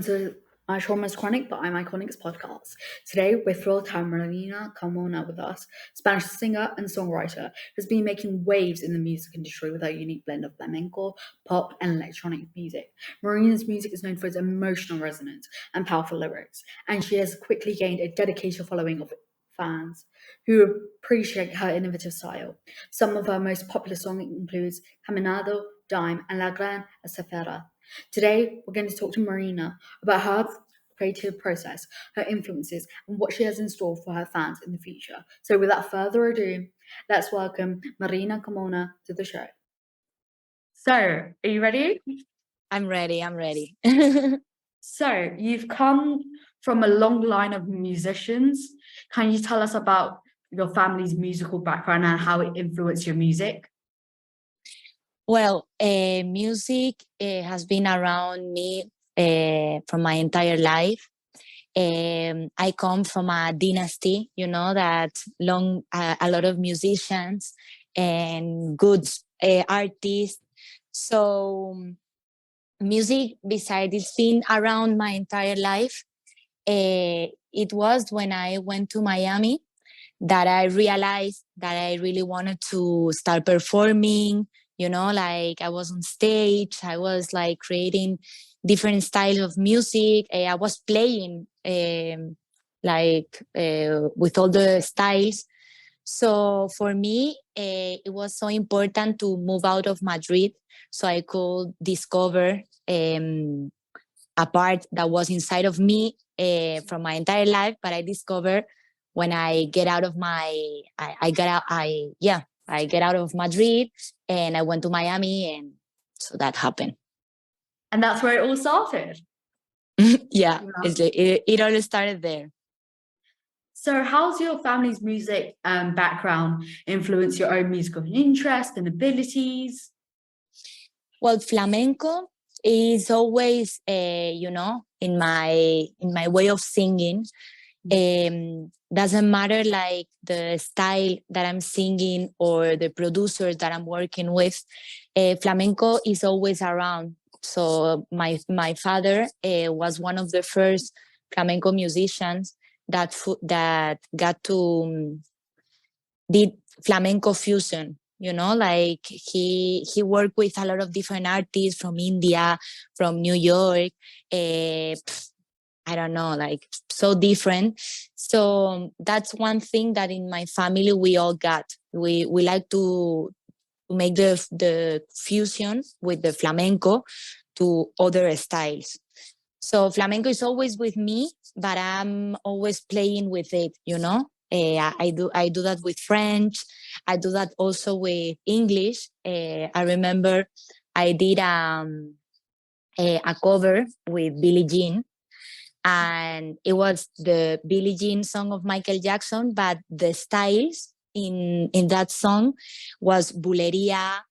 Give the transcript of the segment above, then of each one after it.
to My Trauma's Chronic but I'm Iconic's podcast. Today, we're thrilled to have Marina Carmona with us, Spanish singer and songwriter, who's been making waves in the music industry with her unique blend of flamenco, pop, and electronic music. Marina's music is known for its emotional resonance and powerful lyrics, and she has quickly gained a dedicated following of fans who appreciate her innovative style. Some of her most popular songs includes Caminado, Dime, and La Gran Esfera. Today, we're going to talk to Marina about her creative process, her influences, and what she has in store for her fans in the future. So without further ado, let's welcome Marina Carmona to the show. So, are you ready? I'm ready. So, you've come from a long line of musicians. Can you tell us about your family's musical background and how it influenced your music? Well, music has been around me for my entire life. I come from a dynasty, that a lot of musicians and good artists. So music, besides it's been around my entire life, it was when I went to Miami that I realized that I really wanted to start performing, like I was on stage, I was like creating different styles of music. I was playing with all the styles. So for me, it was so important to move out of Madrid so I could discover a part that was inside of me from my entire life, but I discovered when I get out of I get out of Madrid and I went to Miami, and so that happened. And that's where it all started. Yeah. It all started there. So how's your family's music background influence your own musical interest and abilities? Well, flamenco is always, in my way of singing. Doesn't matter like the style that I'm singing or the producers that I'm working with. Flamenco is always around. So my father was one of the first flamenco musicians that got to did flamenco fusion. Like he worked with a lot of different artists from India, from New York. I don't know, like so different. So that's one thing that in my family we all got. We like to make the fusion with the flamenco to other styles. So flamenco is always with me, but I'm always playing with it, I do that with French. I do that also with English. I remember I did a cover with Billie Jean, and it was the Billie Jean song of Michael Jackson, but the styles in that song was bulería,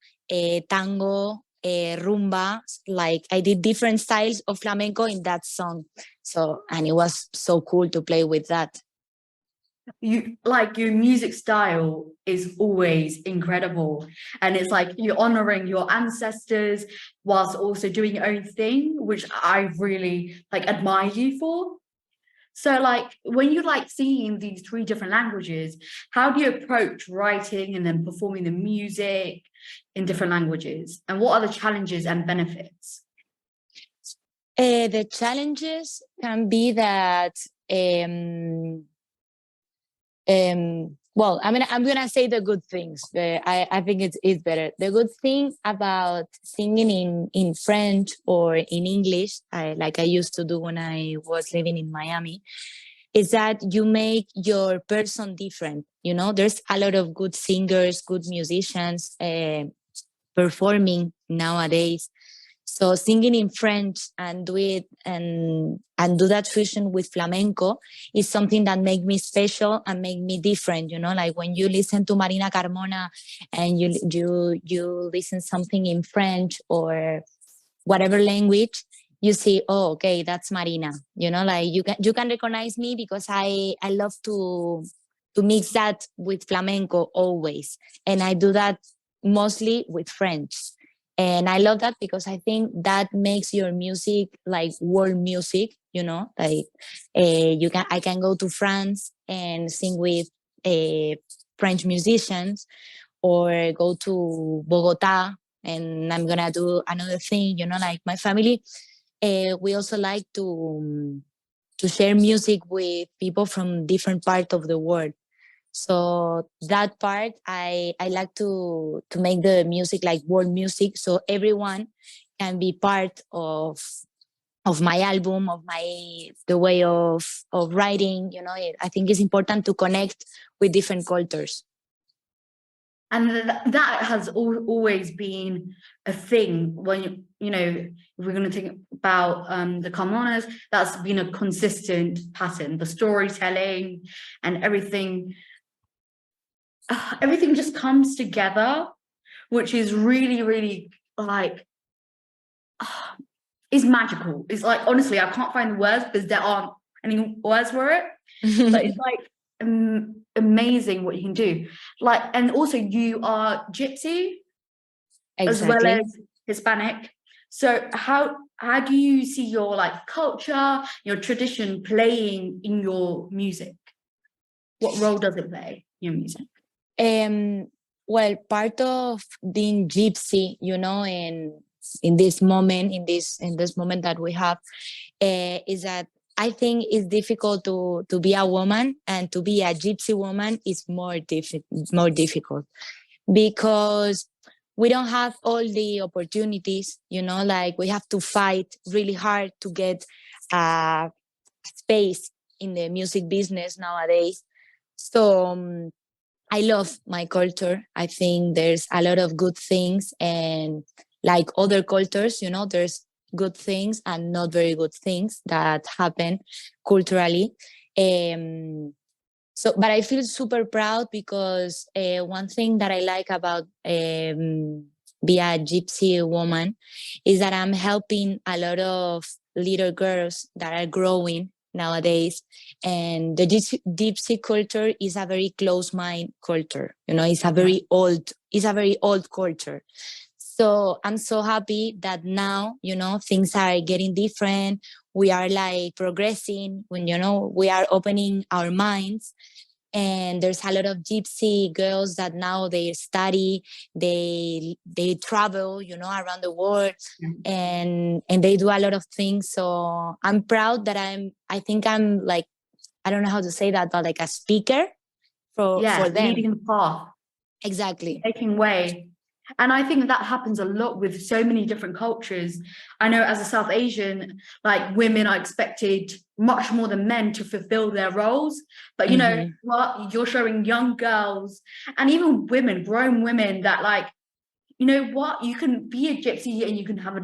tango, rumba. Like I did different styles of flamenco in that song. So, and it was so cool to play with that. Your music style is always incredible, and it's like you're honoring your ancestors whilst also doing your own thing, which I really admire you for. So when you singing these 3 different languages, how do you approach writing and then performing the music in different languages, and what are the challenges and benefits? The challenges can be that well, I'm gonna say the good things. I think it's better. The good thing about singing in French or in English, like I used to do when I was living in Miami, is that you make your person different. There's a lot of good singers, good musicians performing nowadays. So singing in French and do it and do that fusion with flamenco is something that make me special and make me different. Like when you listen to Marina Carmona and you listen something in French or whatever language, you see, oh, okay, that's Marina. Like you can recognize me because I love to mix that with flamenco always, and I do that mostly with French. And I love that because I think that makes your music like world music, like I can go to France and sing with French musicians, or go to Bogota and I'm gonna do another thing, like my family. We also like to share music with people from different parts of the world. So that part, I like to make the music like world music, so everyone can be part of my album, of the way of writing. I think it's important to connect with different cultures. And that has always been a thing. When if we're going to think about the Carmonas, that's been a consistent pattern. The storytelling and everything just comes together, which is really, really like is magical. It's like, honestly, I can't find the words because there aren't any words for it. But it's like amazing what you can do. Like, and also you are Gypsy as well Exactly. as Hispanic. So how do you see your like culture, your tradition playing in your music? What role does it play in your music? Well, part of being gypsy, in this moment, in this moment that we have, is that I think it's difficult to be a woman, and to be a gypsy woman is more difficult because we don't have all the opportunities. Like we have to fight really hard to get a space in the music business nowadays. So I love my culture. I think there's a lot of good things, and like other cultures, there's good things and not very good things that happen culturally. But I feel super proud because one thing that I like about be a gypsy woman is that I'm helping a lot of little girls that are growing nowadays. And the gypsy culture is a very close mind culture. It's a very old culture. So I'm so happy that now, things are getting different. We are like progressing when, we are opening our minds. And there's a lot of gypsy girls that now they study, they travel, around the world, and they do a lot of things. So I'm proud that I think I'm like, I don't know how to say that, but like a speaker for them. Leading the path. Exactly. Making way. And I think that happens a lot with so many different cultures. I know as a South Asian, like women are expected much more than men to fulfill their roles. But you know what? You're showing young girls and even women, grown women, that like, you know what? You can be a gypsy and you can have a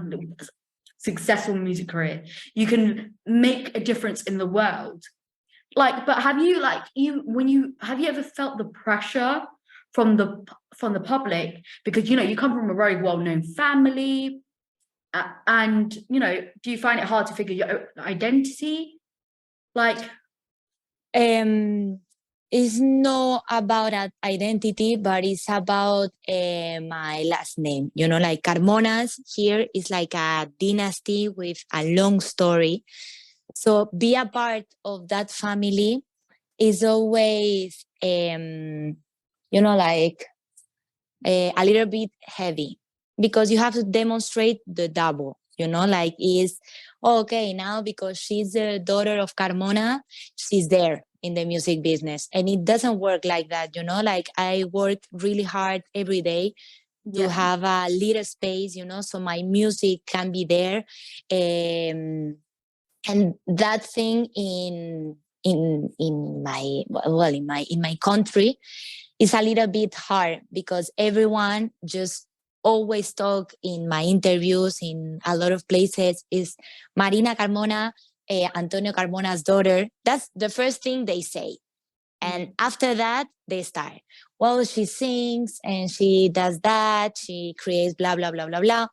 successful music career. You can make a difference in the world. Like, but have you ever felt the pressure from the public, because you come from a very well-known family, and do you find it hard to figure your own identity? Like, it's not about an identity, but it's about my last name. Like Carmonas here is like a dynasty with a long story. So be a part of that family is always, like a little bit heavy, because you have to demonstrate the double, like is okay now because she's the daughter of Carmona, she's there in the music business. And it doesn't work like that, like I work really hard every day to have a little space, so my music can be there. And that thing in my country is a little bit hard, because everyone just always talk in my interviews in a lot of places is Marina Carmona, Antonio Carmona's daughter. That's the first thing they say. And after that, they start, well, she sings and she does that, she creates blah, blah, blah, blah, blah.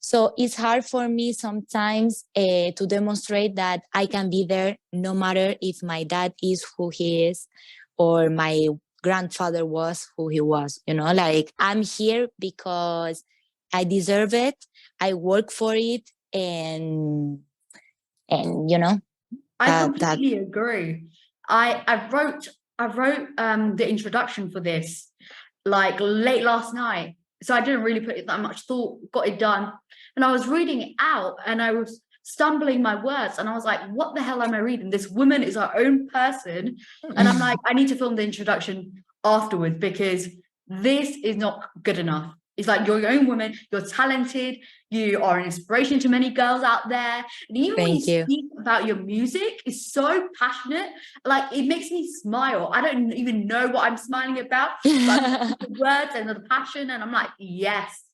So it's hard for me sometimes to demonstrate that I can be there no matter if my dad is who he is or my grandfather was who he was. Like I'm here because I deserve it. I work for it, and you know, I that completely agree. I wrote the introduction for this like late last night. So I didn't really put it that much thought, got it done. And I was reading it out and I was stumbling my words and I was like, what the hell am I reading? This woman is her own person. And I'm like, I need to film the introduction afterwards because this is not good enough. It's like you're your own woman, you're talented, you are an inspiration to many girls out there. And even when you thank you. speak about your music, it's so passionate. Like it makes me smile. I don't even know what I'm smiling about, but the words and the passion, and I'm like, yes.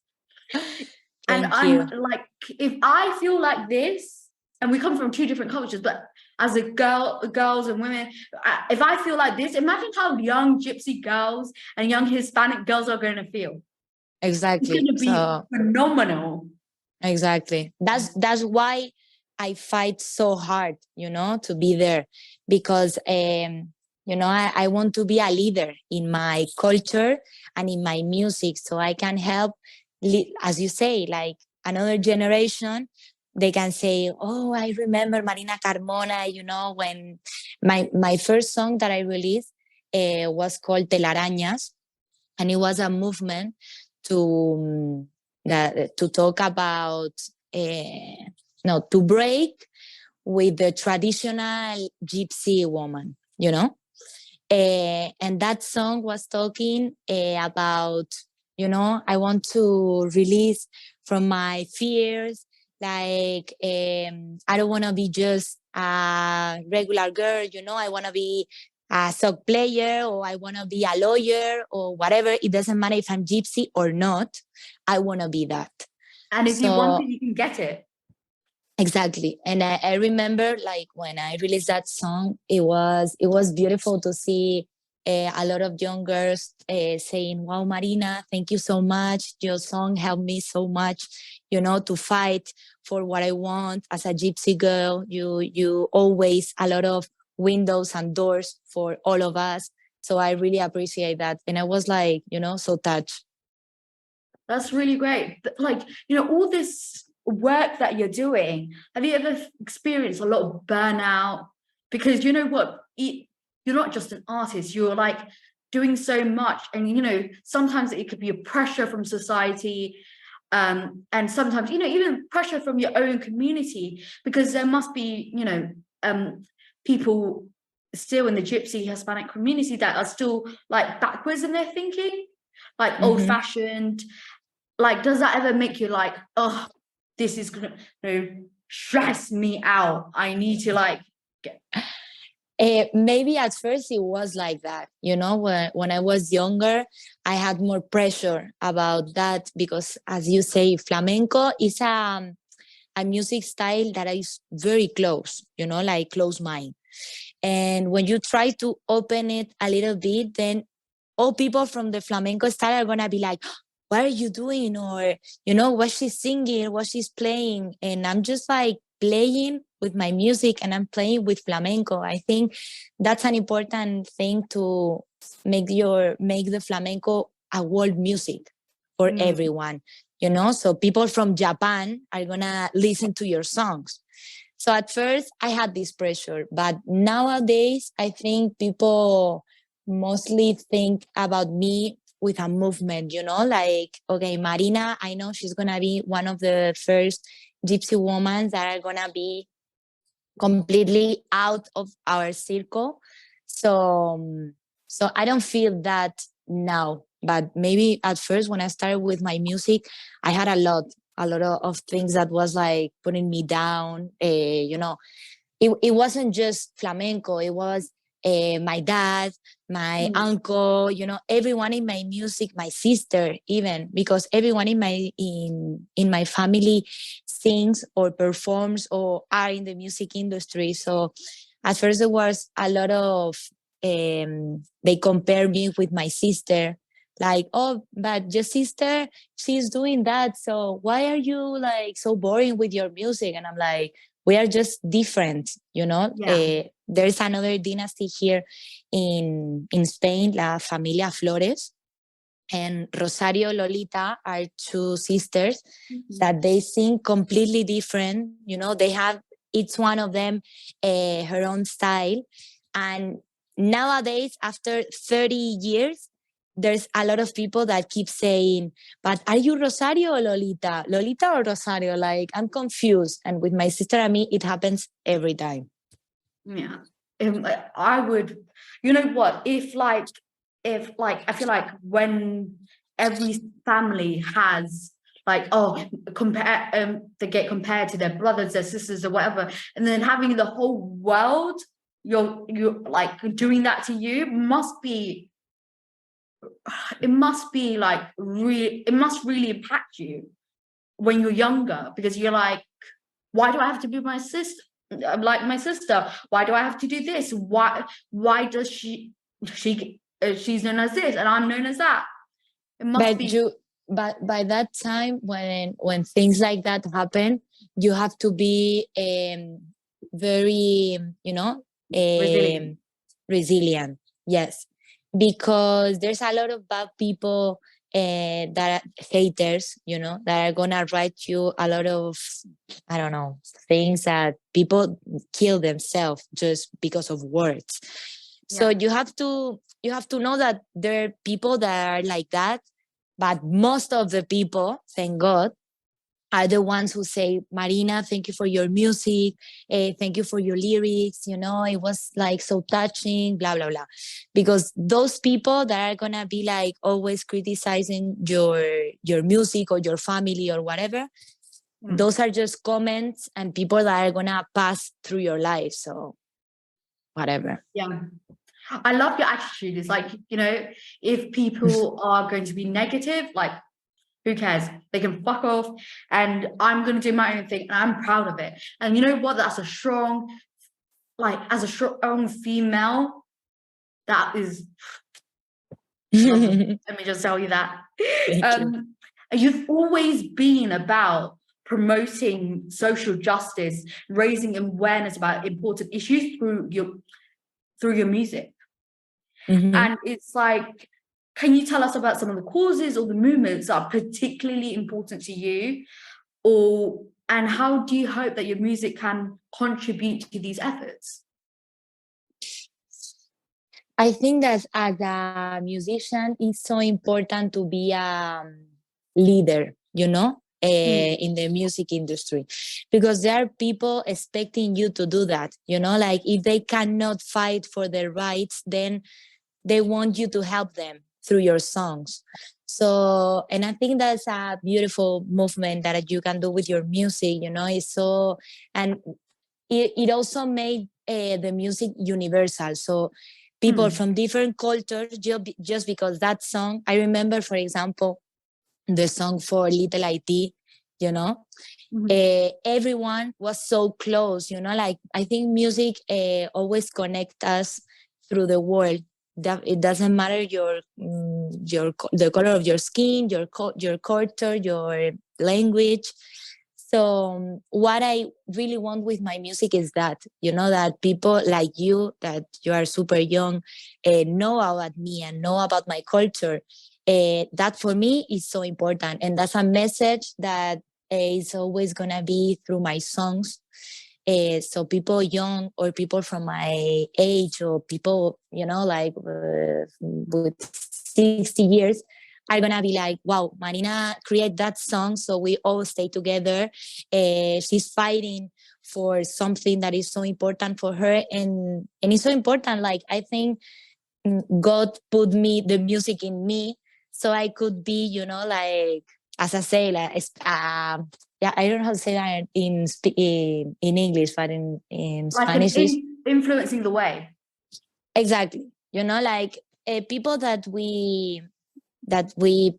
And Thank I'm you. like, if I feel like this, and we come from two different cultures, but as a girl, girls and women, if I feel like this, imagine how young gypsy girls and young Hispanic girls are going to feel. It's going Exactly. to be So phenomenal. exactly. That's why I fight so hard, to be there, because I want to be a leader in my culture and in my music, so I can help, as you say, like another generation. They can say, "Oh, I remember Marina Carmona." When my first song that I released was called Telarañas, and it was a movement to to talk about to break with the traditional gypsy woman, and that song was talking about, I want to release from my fears, like I don't want to be just a regular girl, I want to be a soccer player, or I want to be a lawyer, or whatever. It doesn't matter if I'm gypsy or not. I want to be that. And if you want So it, you can get it. exactly. And I remember, like, when I released that song, it was beautiful to see a lot of young girls saying, "Wow, Marina, thank you so much. Your song helped me so much, to fight for what I want as a gypsy girl. You always a lot of windows and doors for all of us." So I really appreciate that. And I was like, so touched. That's really great. Like, all this work that you're doing, have you ever experienced a lot of burnout? Because you know what? You're not just an artist, you're like doing so much. And, sometimes it could be a pressure from society. And sometimes, even pressure from your own community, because there must be, people still in the gypsy Hispanic community that are still like backwards in their thinking, like old Mm-hmm. fashioned. Like, does that ever make you like, oh, this is gonna, stress me out? I need to like get. Maybe at first it was like that, when I was younger, I had more pressure about that because, as you say, flamenco is a music style that is very close, like close mind. And when you try to open it a little bit, then all people from the flamenco style are going to be like, what are you doing? Or, what she's singing, what she's playing. And I'm just like playing with my music, and I'm playing with flamenco. I think that's an important thing to make the flamenco a world music for everyone, so people from Japan are going to listen to your songs. So at first I had this pressure, but nowadays I think people mostly think about me with a movement, like, okay, Marina, I know she's going to be one of the first gypsy women that are going to be completely out of our circle. So I don't feel that now, but maybe at first when I started with my music, I had a lot of things that was like putting me down. It wasn't just flamenco. It was my dad, my uncle, everyone in my music, my sister, even, because everyone in my family sings or performs or are in the music industry. So at first there was a lot of they compare me with my sister, like, oh, but your sister, she's doing that, so why are you like so boring with your music? And I'm like, we are just different. Yeah. There's another dynasty here in Spain, La Familia Flores, and Rosario, Lolita are two sisters that they sing completely different. You know, they have each one of them her own style. And nowadays, after 30 years, there's a lot of people that keep saying, but are you Rosario or Lolita? Lolita or Rosario? Like, I'm confused. And with my sister and me, it happens every time. Yeah. I would, you know what, if like I feel like when every family has like, oh, compare they get compared to their brothers, their sisters or whatever, and then having the whole world, you're like doing that to you must be like it must really impact you when you're younger, because you're like, why do I have to be my sister? I'm like my sister. Why do I have to do this? Why does she's known as this and I'm known as that? It must But be you, but by that time, when things like that happen, you have to be very, you know, resilient. resilient. Yes, because there's a lot of bad people that are haters, you know, that are gonna write you a lot of, I don't know, things that people kill themselves just because of words. So Yeah. you have to know that there are people that are like that, but most of the people, thank God, are the ones who say, Marina, thank you for your music. Thank you for your lyrics. You know, it was like so touching, blah, blah, blah. Because those people that are going to be like always criticizing your music or your family or whatever, those are just comments and people that are going to pass through your life. So whatever. Yeah. I love your attitude. It's like, you know, if people are going to be negative, like, who cares? They can fuck off, and I'm going to do my own thing, and I'm proud of it. And you know what? That's a strong, like, as a strong female, that is lovely. Let me just tell you that. Thank you. You've always been about promoting social justice, raising awareness about important issues through your music. And it's like, can you tell us about some of the causes or the movements that are particularly important to you? And how do you hope that your music can contribute to these efforts? I think that as a musician, it's so important to be a leader, you know, in the music industry, because there are people expecting you to do that, you know, like if they cannot fight for their rights, then they want you to help them through your songs. So, and I think that's a beautiful movement that you can do with your music, you know, it's so, and it also made the music universal. So people from different cultures, just because that song, I remember, for example, the song for Little IT, you know, everyone was so close, you know, like I think music always connects us through the world. That it doesn't matter the color of your skin, your culture, your language. So what I really want with my music is that, you know, that people like you, that you are super young, know about me and know about my culture. That for me is so important. And that's a message that is always going to be through my songs. So people young or people from my age or people, you know, like with 60 years are going to be like, wow, Marina create that song. So we all stay together. She's fighting for something that is so important for her. And it's so important. Like, I think God put the music in me so I could be, you know, like, as I say, like, yeah, I don't know how to say that in English, but in Like Spanish is influencing the way. exactly, you know, like people that we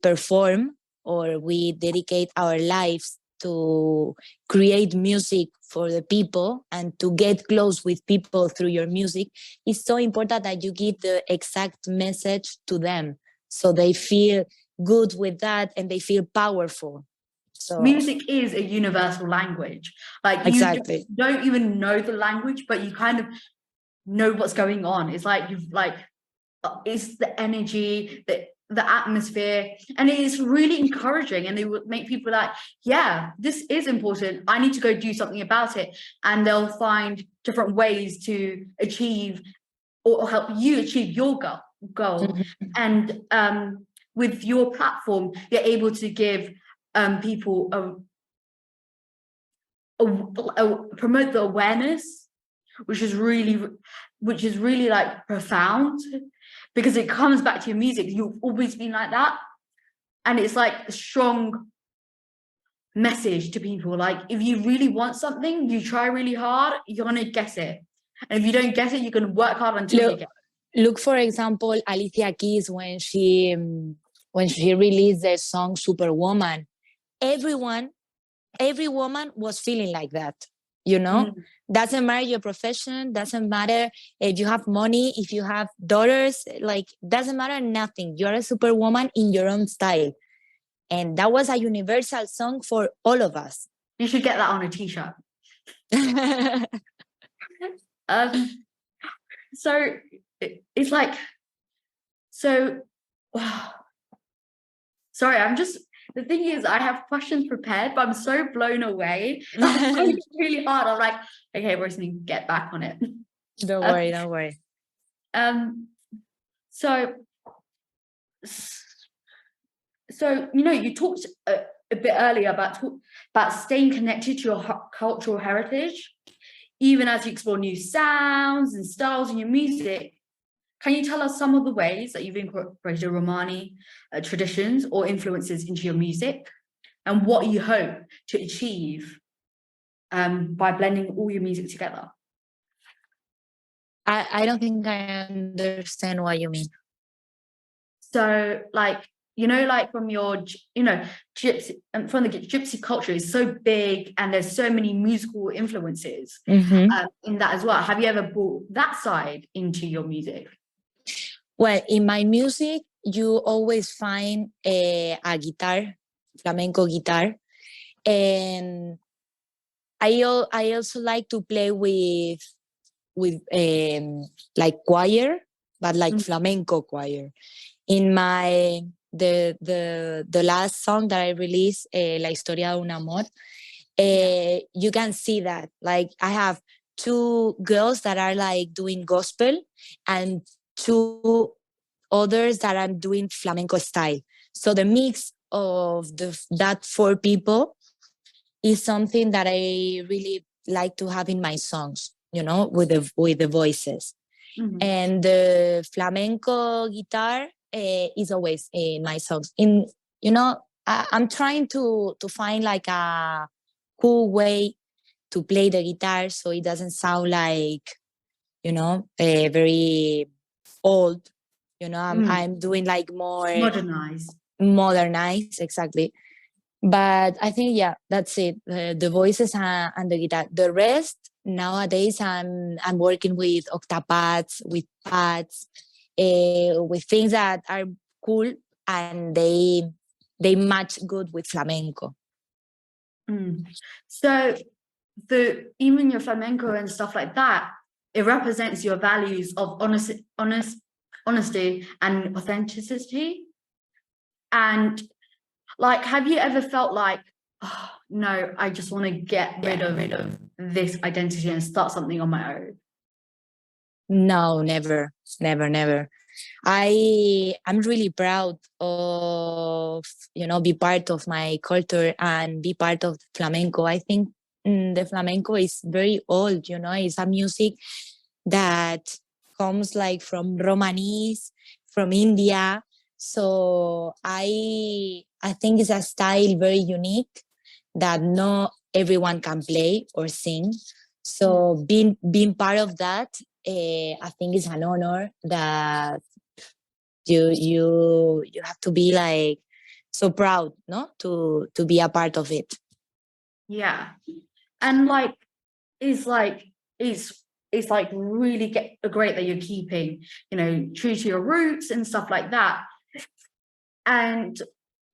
perform or we dedicate our lives to create music for the people and to get close with people through your music. It's so important that you give the exact message to them so they feel good with that and they feel powerful. So Music is a universal language. Like, you exactly. don't even know the language, but you kind of know what's going on. It's like it's the energy, the atmosphere, and it is really encouraging, and they would make people like, yeah, this is important, I need to go do something about it, and they'll find different ways to achieve or help you achieve your goal. And with your platform, you're able to give people promote the awareness, which is really like profound, because it comes back to your music. You've always been like that, and it's like a strong message to people, like, if you really want something, you try really hard, you're gonna get it, and if you don't get it, you're gonna work hard until you get it. Look, for example, Alicia Keys, when she released the song Superwoman, every woman was feeling like that, you know. Doesn't matter your profession, doesn't matter if you have money, if you have daughters, like, doesn't matter, nothing. You're a superwoman in your own style. And that was a universal song for all of us. You should get that on a t-shirt. So it's like, so sorry, the thing is, I have questions prepared, but I'm so blown away. I'm finding it really hard. I'm like, okay, we're just going to get back on it. Don't worry. So you talked a bit earlier about staying connected to your cultural heritage, even as you explore new sounds and styles in your music. Can you tell us some of the ways that you've incorporated Romani traditions or influences into your music, and what you hope to achieve by blending all your music together? I don't think I understand what you mean. So, like, from your, gypsy, from the gypsy culture is so big, and there's so many musical influences in that as well. Have you ever brought that side into your music? Well, in my music, you always find a guitar, flamenco guitar, and I also like to play with like choir, but like flamenco choir. In the last song that I released, La Historia de un Amor, you can see that, like, I have two girls that are like doing gospel, and two others that are doing flamenco style. So the mix of that four people is something that I really like to have in my songs, with the voices. And the flamenco guitar is always in my songs. I'm trying to find like a cool way to play the guitar so it doesn't sound like, very old. I'm doing like more modernized, exactly. But I think, that's it. The voices and the guitar. The rest, nowadays, I'm working with octapads, with pads, with things that are cool, and they match good with flamenco. So even your flamenco and stuff like that, it represents your values of honesty and authenticity. And, like, have you ever felt like, oh, no, I just want to get rid of this identity and start something on my own? No, never. I'm really proud of, be part of my culture and be part of flamenco. I think the flamenco is very old, it's a music that comes like from Romanis, from India. So I think it's a style very unique that not everyone can play or sing. So being part of that, I think it's an honor that you have to be like so proud, no, to be a part of it. Yeah, and like it's like really great that you're keeping, true to your roots and stuff like that. And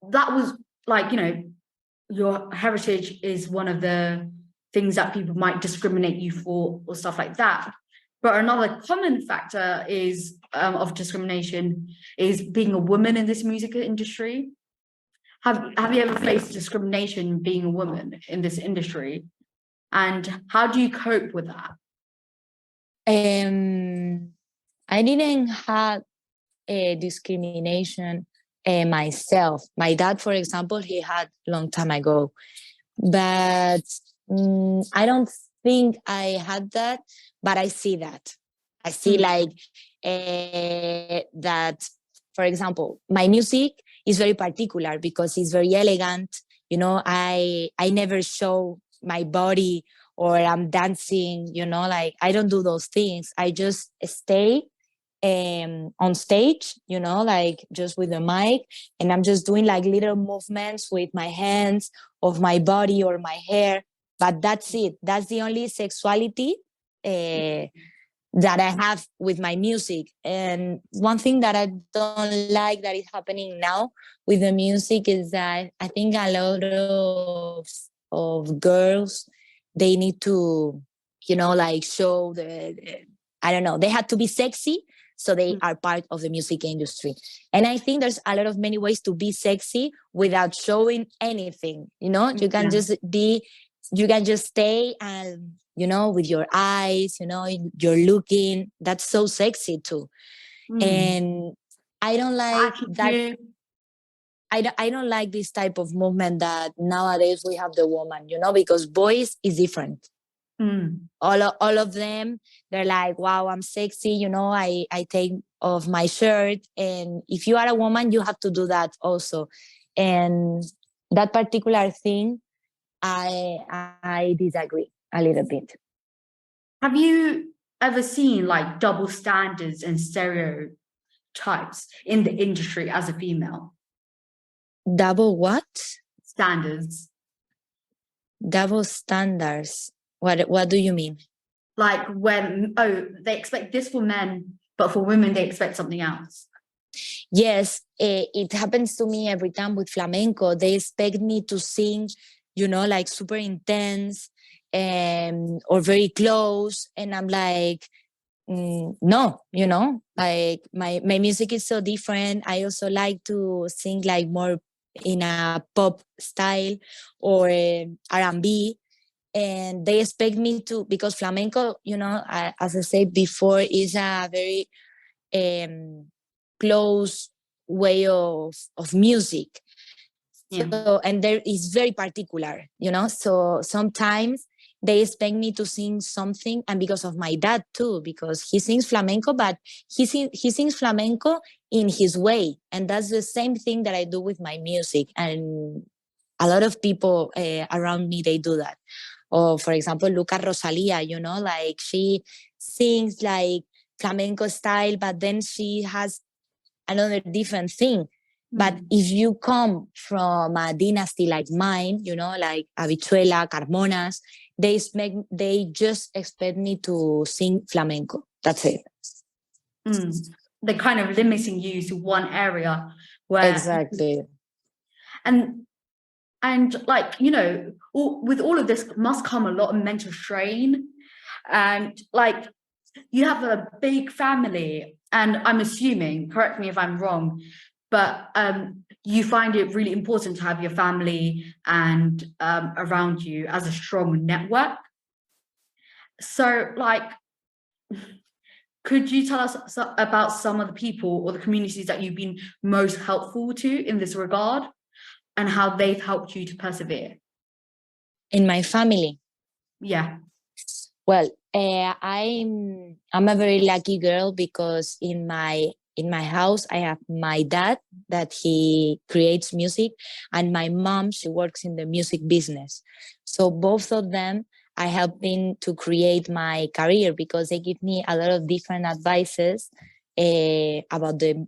that was like, your heritage is one of the things that people might discriminate you for or stuff like that. But another common factor is of discrimination is being a woman in this music industry. Have you ever faced discrimination being a woman in this industry? And how do you cope with that? I didn't have a discrimination myself. My dad, for example, he had long time ago, but I don't think I had that. But I see that. I see like that. For example, my music is very particular because it's very elegant. You know, I never show my body or I'm dancing. You know, like I don't do those things. I just stay on stage, you know, like just with the mic, and I'm just doing like little movements with my hands of my body or my hair, but that's it. That's the only sexuality that I have with my music. And one thing that I don't like that is happening now with the music is that I think a lot of girls, they need to, you know, like show I don't know, they have to be sexy, so they are part of the music industry. And I think there's a lot of many ways to be sexy without showing anything. You know, you can just stay and, you know, with your eyes, you know, you're looking, that's so sexy too. And I don't like that. I don't like this type of movement that nowadays we have the woman, you know, because boys is different. All of them, they're like, wow, I'm sexy, you know, I take off my shirt, and if you are a woman you have to do that also. And that particular thing, I disagree a little bit. Have you ever seen like double standards and stereotypes in the industry as a female? Double what? Standards. Double standards. What do you mean? Like when, they expect this for men, but for women, they expect something else. Yes, it happens to me every time with flamenco. They expect me to sing, you know, like super intense or very close. And I'm like, no, you know, like my music is so different. I also like to sing like more in a pop style or R&B. And they expect me to, because flamenco, you know, as I said before, is a very close way of music. So, and there is very particular, you know, so sometimes they expect me to sing something, and because of my dad too, because he sings flamenco, but he sings flamenco in his way, and that's the same thing that I do with my music. And a lot of people around me, they do that. Or for example, look at Rosalia, you know, like she sings like flamenco style, but then she has another different thing. But if you come from a dynasty like mine, you know, like Habichuela, Carmonas, they just expect me to sing flamenco. That's it. They're kind of limiting you to one area where exactly. And like, you know, with all of this must come a lot of mental strain. And like, you have a big family, and I'm assuming, correct me if I'm wrong, but you find it really important to have your family and around you as a strong network. So like, could you tell us about some of the people or the communities that you've been most helpful to in this regard, and how they've helped you to persevere? In my family? Yeah. Well, I'm a very lucky girl because in my house I have my dad that he creates music, and my mom, she works in the music business. So both of them are helping to create my career because they give me a lot of different advices about the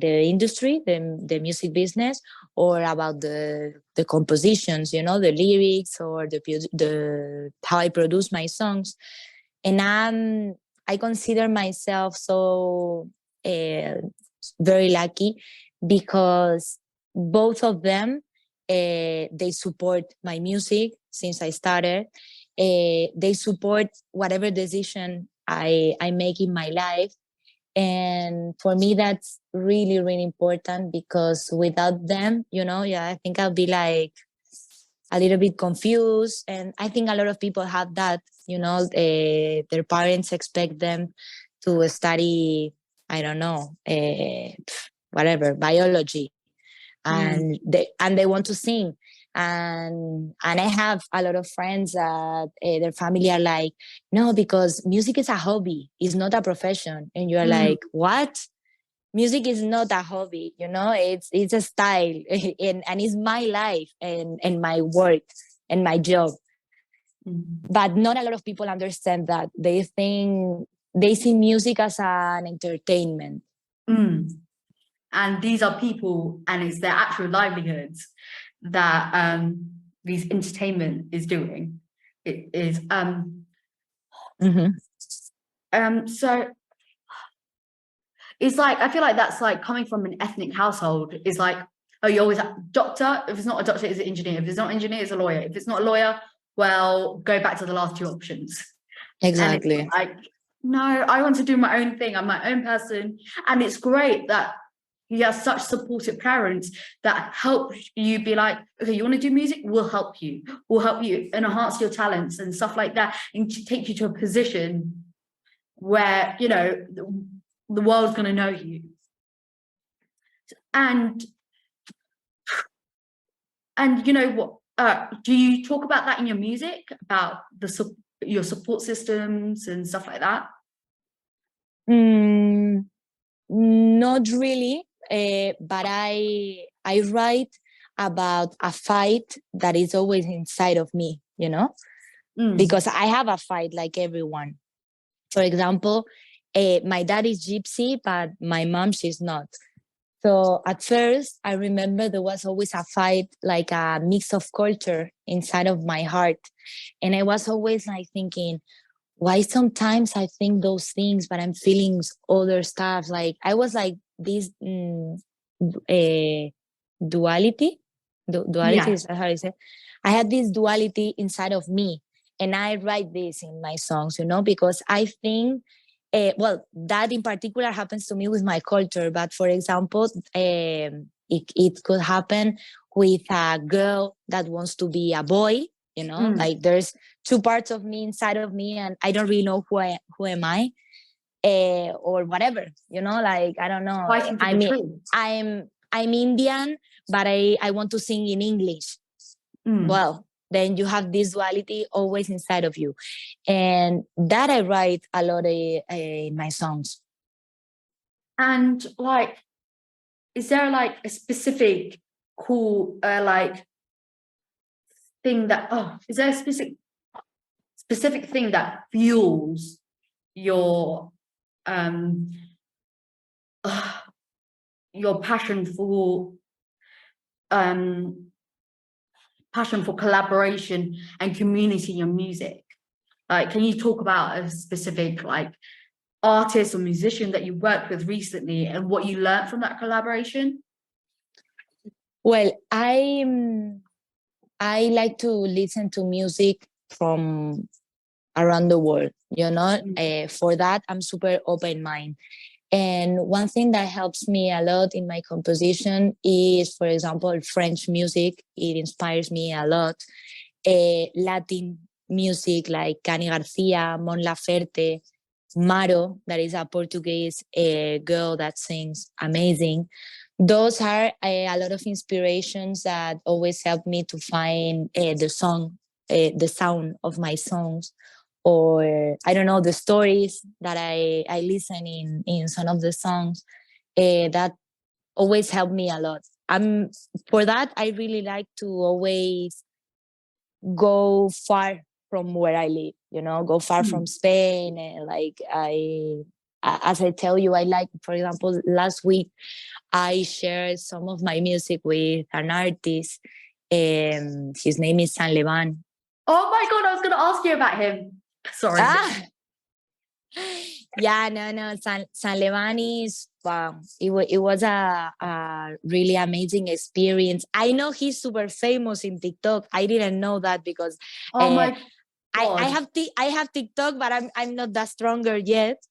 industry, the music business, or about the compositions, you know, the lyrics, or the how I produce my songs. And I consider myself so very lucky because both of them they support my music since I started. They support whatever decision I make in my life. And for me, that's really, really important, because without them, yeah, I think I'll be like a little bit confused. And I think a lot of people have that, their parents expect them to study, I don't know, whatever, biology, and they want to sing. And I have a lot of friends that their family are like, no, because music is a hobby, it's not a profession. And you're like, what? Music is not a hobby, it's a style. and it's my life and my work and my job. But not a lot of people understand that. They see music as an entertainment. And these are people, and it's their actual livelihoods that these entertainment is doing. It is so it's like, I feel like that's like coming from an ethnic household is like, oh, you always have doctor. If it's not a doctor, it's an engineer. If it's not an engineer, it's a lawyer. If it's not a lawyer, well, go back to the last two options. Exactly. And like, no, I want to do my own thing. I'm my own person. And it's great that he has such supportive parents that help you be like, okay, you want to do music? We'll help you. We'll help you enhance your talents and stuff like that, and to take you to a position where, the world's going to know you. And you know what, do you talk about that in your music, about your support systems and stuff like that? Not really, but I write about a fight that is always inside of me, because I have a fight like everyone. For example, my dad is gypsy, but my mom, she's not. So at first, I remember there was always a fight, like a mix of culture inside of my heart. And I was always like thinking, why sometimes I think those things, but I'm feeling other stuff. Like I was like this duality. Duality is how I say. I had this duality inside of me. And I write this in my songs, because I think, that in particular happens to me with my culture. But for example, it could happen with a girl that wants to be a boy, like there's two parts of me inside of me, and I don't really know who am I, or whatever, like, I don't know. I'm Indian, but I want to sing in English. Well, then you have this duality always inside of you. And that I write a lot in my songs. And like, is there like a specific cool like thing that, is there a specific thing that fuels your passion for collaboration and community in your music? Like, can you talk about a specific like artist or musician that you worked with recently and what you learned from that collaboration? Well, I like to listen to music from around the world, for that, I'm super open-minded. And one thing that helps me a lot in my composition is, for example, French music. It inspires me a lot. Latin music like Cani Garcia, Mon Laferte, Maro, that is a Portuguese girl that sings amazing. Those are a lot of inspirations that always help me to find the sound of my songs, or I don't know, the stories that I listen in some of the songs, that always help me a lot. For that, I really like to always go far from where I live, go far from Spain. And like as I tell you, I like, for example, last week, I shared some of my music with an artist. His name is San Levan. Oh my God, I was going to ask you about him. Sorry. Yeah, no. San Levan is, wow, it was a really amazing experience. I know he's super famous in TikTok. I didn't know that because I have TikTok, but I'm not that stronger yet.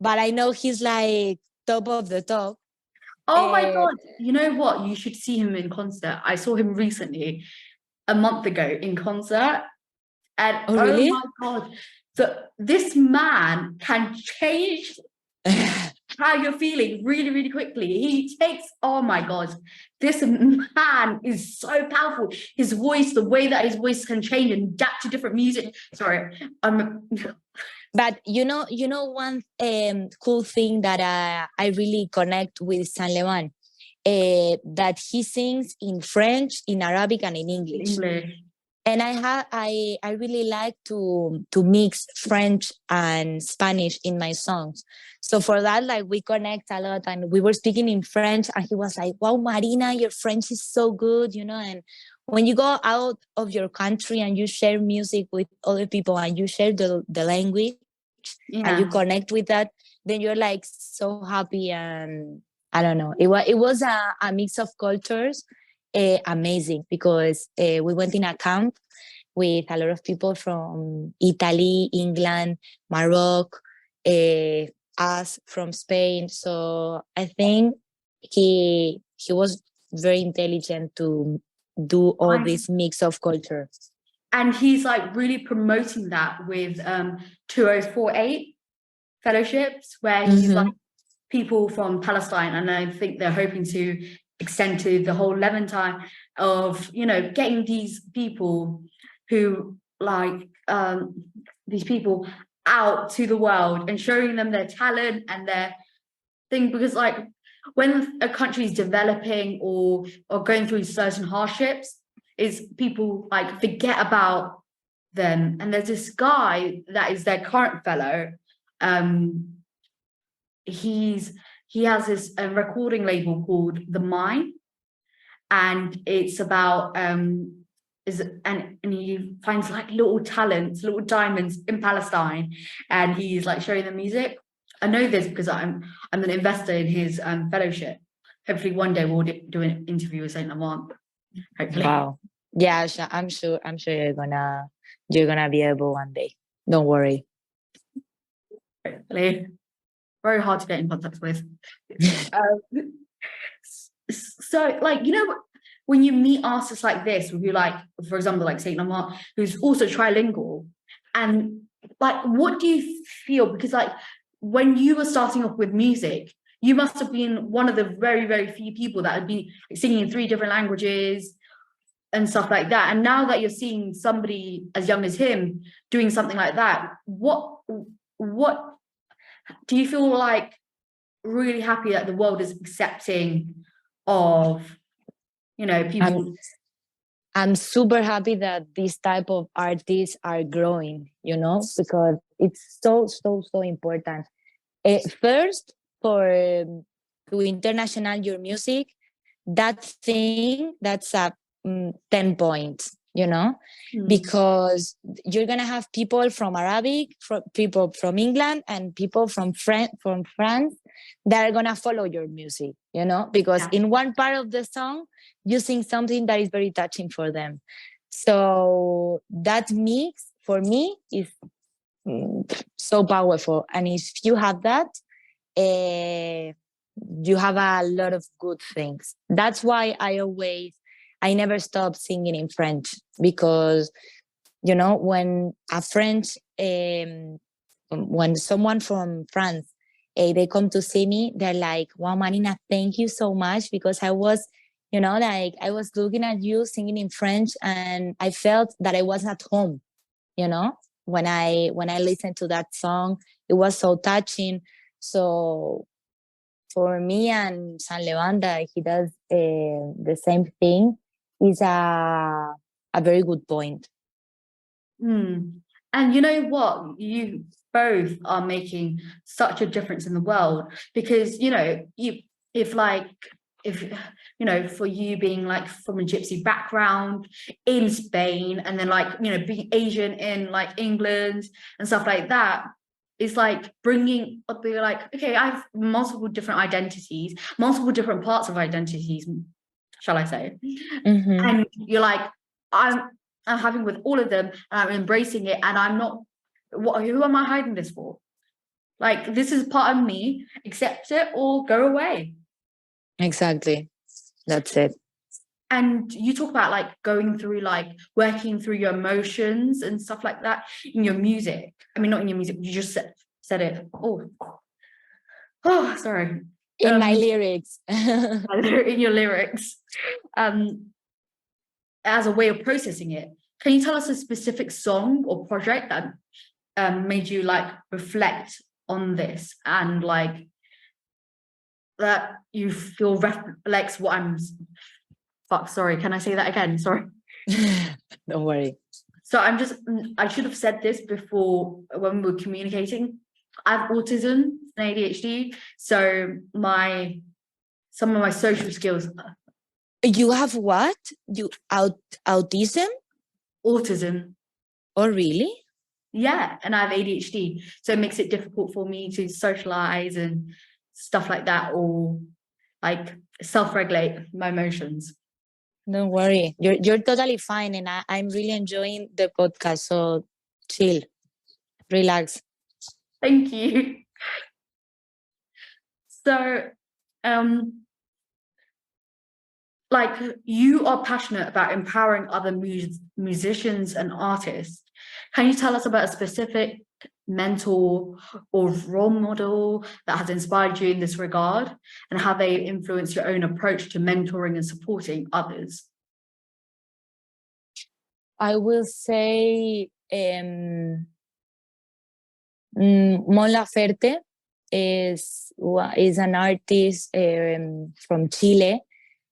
But I know he's like top of the top. Oh my God. You know what? You should see him in concert. I saw him recently, a month ago in concert. And Oh, really? my God. So this man can change how you're feeling really, really quickly. He takes, oh my God, this man is so powerful. His voice, the way that his voice can change and adapt to different music. Sorry, But you know one cool thing that I really connect with Saint Levan, that he sings in French, in Arabic, and in English. And I really like to mix French and Spanish in my songs. So for that, like, we connect a lot, and we were speaking in French, and he was like, "Wow, Marina, your French is so good," you know. And when you go out of your country and you share music with other people and you share the language, and you connect with that, then you're like so happy. And I don't know, it was a mix of cultures, amazing, because we went in a camp with a lot of people from Italy, England, Morocco, us from Spain. So I think he was very intelligent to do all this mix of culture. And he's like really promoting that with 2048 fellowships, where he's like people from Palestine, and I think they're hoping to extend to the whole Levantine of, you know, getting these people who like these people out to the world and showing them their talent and their thing, because like when a country is developing or going through certain hardships, is people like forget about them. And there's this guy that is their current fellow. He has this recording label called The Mine, and it's about and he finds like little talents, little diamonds in Palestine, and he's like showing them music. I know this because I'm an investor in his fellowship. Hopefully one day we'll do an interview with Saint Lamont. Hopefully. Wow. Yeah, I'm sure you're gonna be able one day. Don't worry. Hopefully. Very hard to get in contact with. So like, you know, when you meet artists like this, who like, for example, like Saint Lamont, who's also trilingual, and like, what do you feel? Because like when you were starting off with music, you must have been one of the very, very few people that had been singing in 3 different languages and stuff like that. And now that you're seeing somebody as young as him doing something like that, what do you feel like really happy that the world is accepting of, you know, people? I'm super happy that this type of artists are growing, you know, because it's so important. First, to international your music, that's a 10 points, you know, because you're gonna have people from Arabic, people from England, and people from France that are gonna follow your music, you know, because in one part of the song you sing something that is very touching for them. So that mix for me is so powerful, and if you have that, you have a lot of good things. That's why I never stop singing in French, because, you know, when someone from France, they come to see me, they're like, "Wow, Marina, thank you so much," because I was, you know, like, I was looking at you singing in French, and I felt that I was at home, you know, when I listened to that song. It was so touching. So for me and San Levanda, he does the same thing, is a very good point. And you know what? You both are making such a difference in the world, because, you know, if you know, for you being like from a gypsy background in Spain, and then like, you know, being Asian in like England and stuff like that, it's like bringing up, you're like, okay, I have multiple different identities, multiple different parts of identities, shall I say? And you're like, I'm having with all of them, and I'm embracing it, and I'm not, who am I hiding this for? Like, this is part of me, accept it or go away. Exactly. That's it. And you talk about like going through, like working through your emotions and stuff like that in your music. I mean, not in your music, you just said it. Oh, sorry. In my lyrics. In your lyrics. As a way of processing it. Can you tell us a specific song or project that made you like reflect on this, and like that you feel reflects what I'm sorry, can I say that again? Sorry. Don't worry. So I should have said this before when we were communicating. I have autism and ADHD, so some of my social skills. You have what? You autism? Autism. Oh, really? Yeah, and I have ADHD, so it makes it difficult for me to socialize and stuff like that, or like self-regulate my emotions. Don't worry. You're totally fine, and I'm really enjoying the podcast. So chill, relax. Thank you. So, like, you are passionate about empowering other musicians and artists. Can you tell us about a specific mentor or role model that has inspired you in this regard, and how they influence your own approach to mentoring and supporting others? I will say Mon Laferte is an artist from Chile.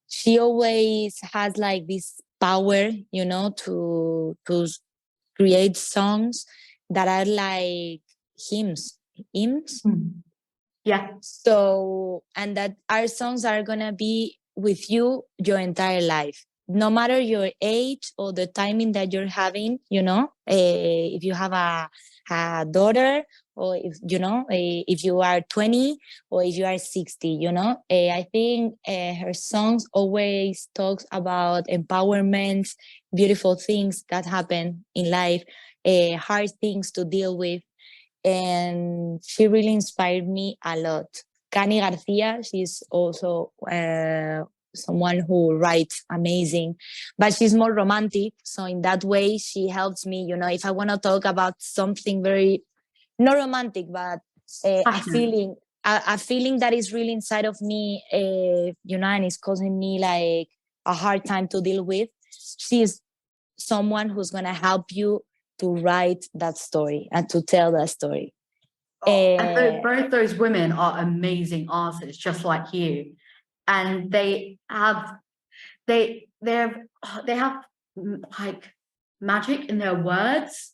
She always has like this power, to create songs that are like hymns. Yeah. So, and that our songs are gonna be with you your entire life, no matter your age or the timing that you're having. If you have a daughter, or if you are 20 or if you are 60. I think her songs always talks about empowerment, beautiful things that happen in life, hard things to deal with, and she really inspired me a lot. Cani Garcia, she's also someone who writes amazing, but she's more romantic. So in that way, she helps me, if I want to talk about something very, not romantic, but a feeling that is really inside of me, and it's causing me like a hard time to deal with. She's someone who's going to help you to write that story and to tell that story. Both those women are amazing artists, just like you, and they have like magic in their words,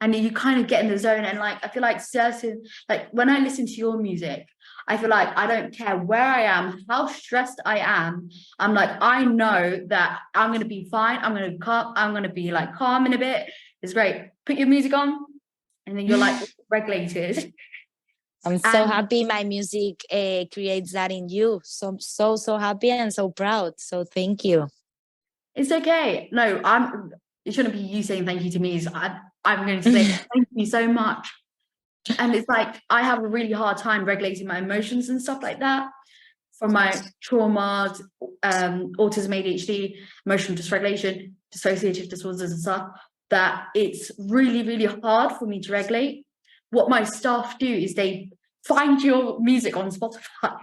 and you kind of get in the zone. And like I feel like certain, like when I listen to your music, I feel like I don't care where I am, how stressed I am. I'm like, I know that I'm gonna be fine. I'm gonna be like calm in a bit. It's great. Put your music on, and then you're like regulated. I'm so happy my music creates that in you. So I'm so happy and so proud. So thank you. It's okay. No, it shouldn't be you saying thank you to me. I'm going to say thank you so much. And it's like I have a really hard time regulating my emotions and stuff like that, from my traumas, autism, ADHD, emotional dysregulation, dissociative disorders and stuff, that it's really, really hard for me to regulate. What my staff do is they find your music on Spotify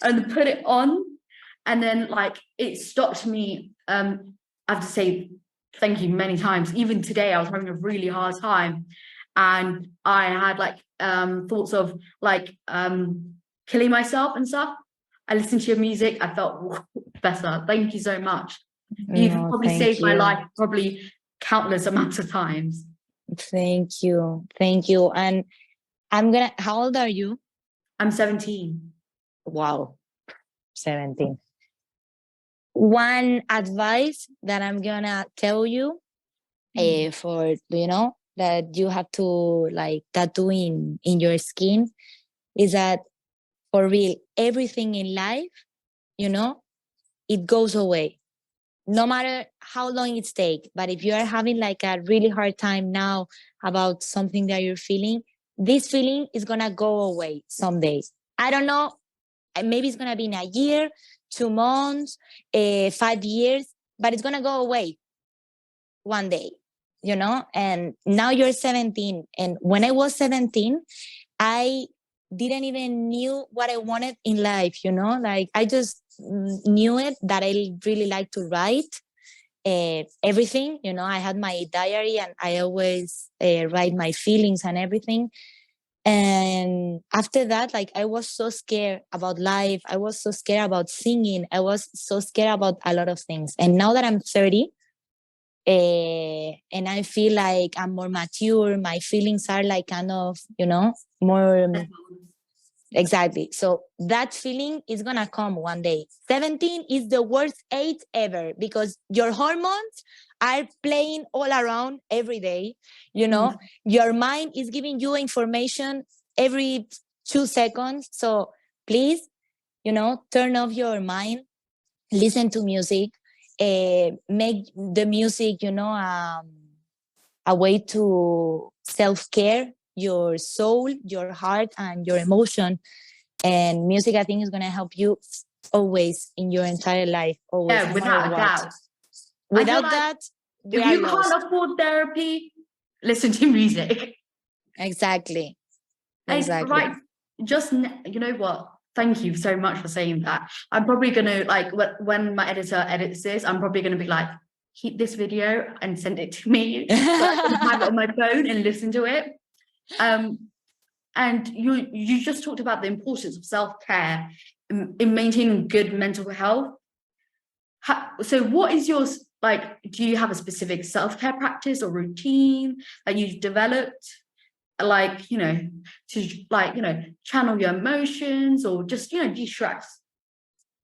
and put it on, and then like it stopped me. I have to say thank you many times. Even today I was having a really hard time, and I had like thoughts of like killing myself and stuff. I listened to your music, I felt better. Thank you so much. You've probably saved my life probably countless amounts of times. Thank you. And how old are you? I'm 17. Wow. 17. One advice that I'm gonna tell you for that you have to like tattoo in your skin is that for real, everything in life, it goes away. no matter how long it takes. But if you are having like a really hard time now about something that you're feeling, this feeling is gonna go away someday. I don't know, maybe it's gonna be in a year, 2 months, 5 years, but it's gonna go away one day, you know. And now you're 17, and when I was 17, I didn't even knew what I wanted in life, you know. Like I just knew it that I really like to write everything, you know. I had my diary and I always write my feelings and everything. And after that, like I was so scared about life, I was so scared about singing, I was so scared about a lot of things. And now that I'm 30, and I feel like I'm more mature, my feelings are like kind of, you know, more. Exactly. So that feeling is going to come one day. 17 is the worst age ever because your hormones are playing all around every day. You know, your mind is giving you information every 2 seconds. So please, you know, turn off your mind, listen to music, make the music, you know, a way to self-care your soul, your heart, and your emotion. And music, I think, is going to help you always in your entire life, always, Yeah, no matter without a what. doubt. Without like that, we if are you lost. can't afford therapy, listen to music. Exactly. And Exactly. right, you know what? Thank you so much for saying that. I'm probably gonna like when my editor edits this, I'm probably gonna be like, keep this video and send it to me so I can have it on my phone and listen to it. And you just talked about the importance of self-care in maintaining good mental health. So what is yours like? Do you have a specific self-care practice or routine that you've developed? Like, you know, to like, you know, channel your emotions or just, you know, de-stress?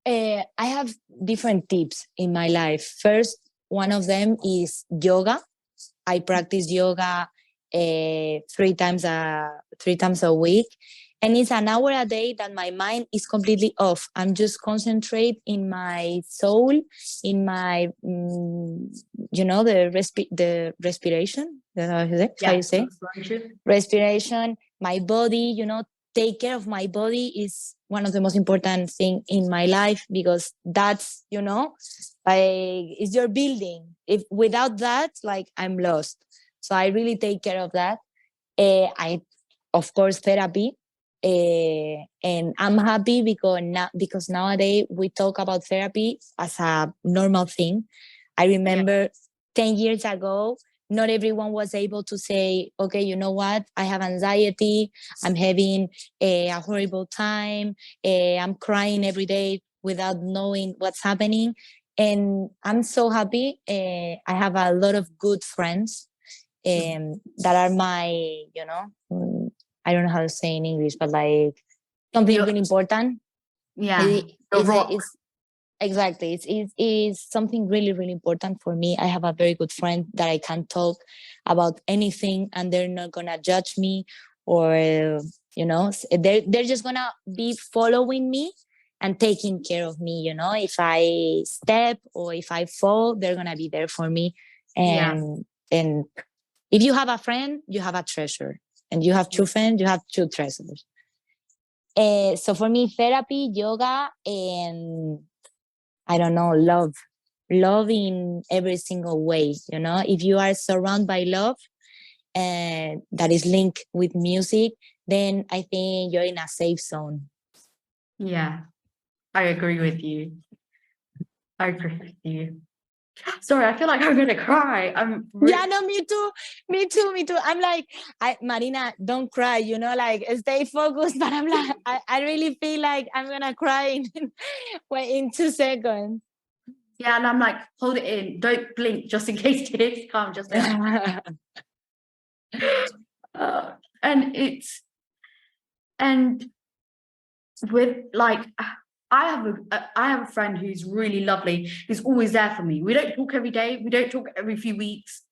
I have different tips in my life. First, one of them is yoga. I practice yoga 3 times a week, and it's an hour a day that my mind is completely off. I'm just concentrate in my soul, in my you know, the respiration. That's how you say respiration. My body, you know, take care of my body is one of the most important thing in my life because that's, you know, like it's your building. If without that, like I'm lost. So I really take care of that. I, of course, therapy. And I'm happy because nowadays we talk about therapy as a normal thing. I remember 10 years ago, not everyone was able to say, okay, you know what? I have anxiety. I'm having a horrible time. I'm crying every day without knowing what's happening. And I'm so happy. I have a lot of good friends that are my, you know, I don't know how to say in English, but like something really important. Yeah, the rock. It's exactly. It's something really, really important for me. I have a very good friend that I can talk about anything and they're not going to judge me or, you know, they're just going to be following me and taking care of me. You know, if I step or if I fall, they're going to be there for me. And if you have a friend, you have a treasure. And you have two friends, you have two treasures. So for me, therapy, yoga, and I don't know, love in every single way. You know, if you are surrounded by love and that is linked with music, then I think you're in a safe zone. Yeah, I agree with you. I agree with you. Sorry, I feel like I'm gonna cry. Yeah, no, me too. Me too. Me too. I'm like, Marina, don't cry, you know, like stay focused. But I'm like, I really feel like I'm gonna cry in 2 seconds. Yeah, and I'm like, hold it in, don't blink, just in case tears come. Just and it's and with like I have a friend who's really lovely, who's always there for me. We don't talk every day, we don't talk every few weeks.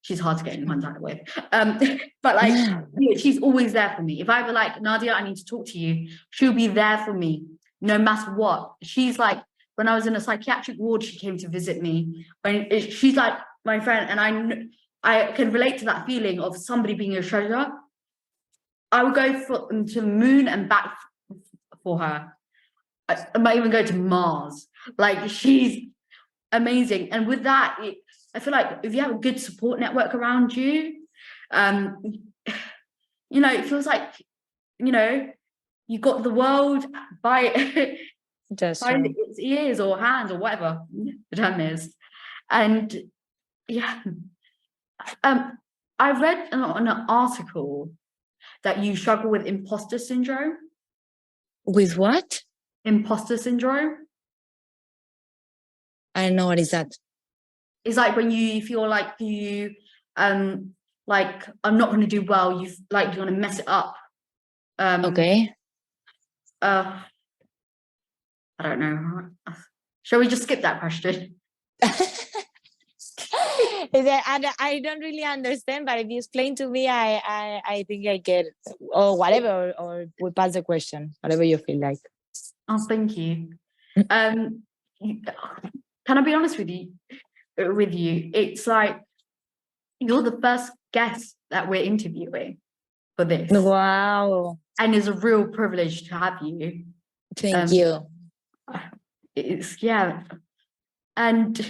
She's hard to get in contact with. But like, you know, she's always there for me. If I were like, Nadia, I need to talk to you, she'll be there for me no matter what. She's like when I was in a psychiatric ward, she came to visit me. She's like my friend, and I can relate to that feeling of somebody being your treasure. I would go to the moon and back for her. I might even go to Mars. Like, she's amazing. And with that, I feel like if you have a good support network around you, it feels like, you got the world by its ears or hands or whatever the term is. And yeah, I read on an article that you struggle with imposter syndrome. With what? Imposter syndrome. I don't know, what is that? It's like when you feel like like, I'm not going to do well. You're going to mess it up. Okay. I don't know. Shall we just skip that question? I don't really understand, but if you explain to me, I think I get it. Or whatever, or we pass the question, whatever you feel like. Oh, thank you. Can I be honest with you? It's like you're the first guest that we're interviewing for this. Wow. And it's a real privilege to have you. Thank you. And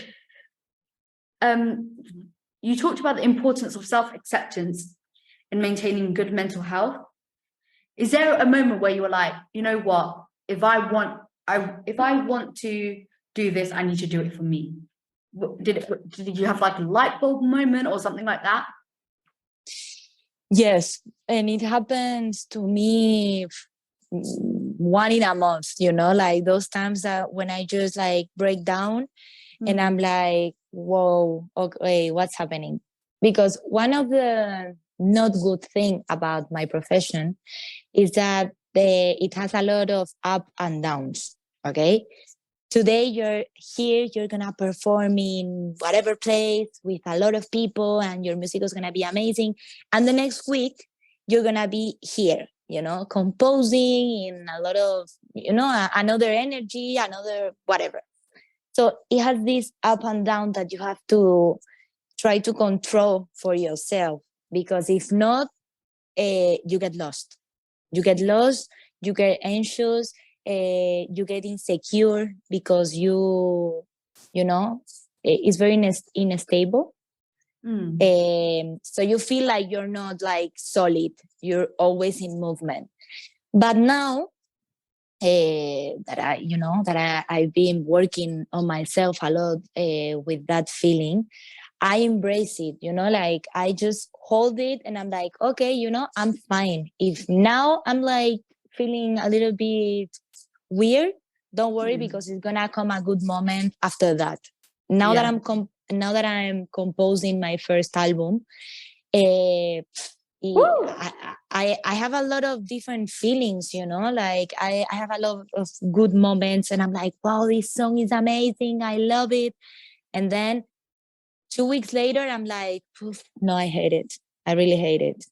you talked about the importance of self-acceptance in maintaining good mental health. Is there a moment where you were like, you know what, if I want to do this, I need to do it for me? Did you have like a light bulb moment or something like that? Yes, and it happens to me one in a month, like those times that when I just like break down and I'm like, whoa, okay, what's happening? Because one of the not good thing about my profession is that it has a lot of up and downs, okay? Today you're here, you're gonna perform in whatever place with a lot of people and your music is gonna be amazing. And the next week, you're gonna be here, composing in a lot of, another energy, another whatever. So it has this up and down that you have to try to control for yourself, because if not, you get lost. You get lost, you get anxious, you get insecure because it's very unstable. So you feel like you're not like solid, you're always in movement. But now I've been working on myself a lot with that feeling, I embrace it, like I just hold it and I'm like, okay, I'm fine. If now I'm like feeling a little bit weird, don't worry, because it's gonna come a good moment after that. Now that I'm composing my first album, I have a lot of different feelings, like I have a lot of good moments and I'm like, wow, this song is amazing, I love it. And then 2 weeks later, I'm like, no, I hate it. I really hate it.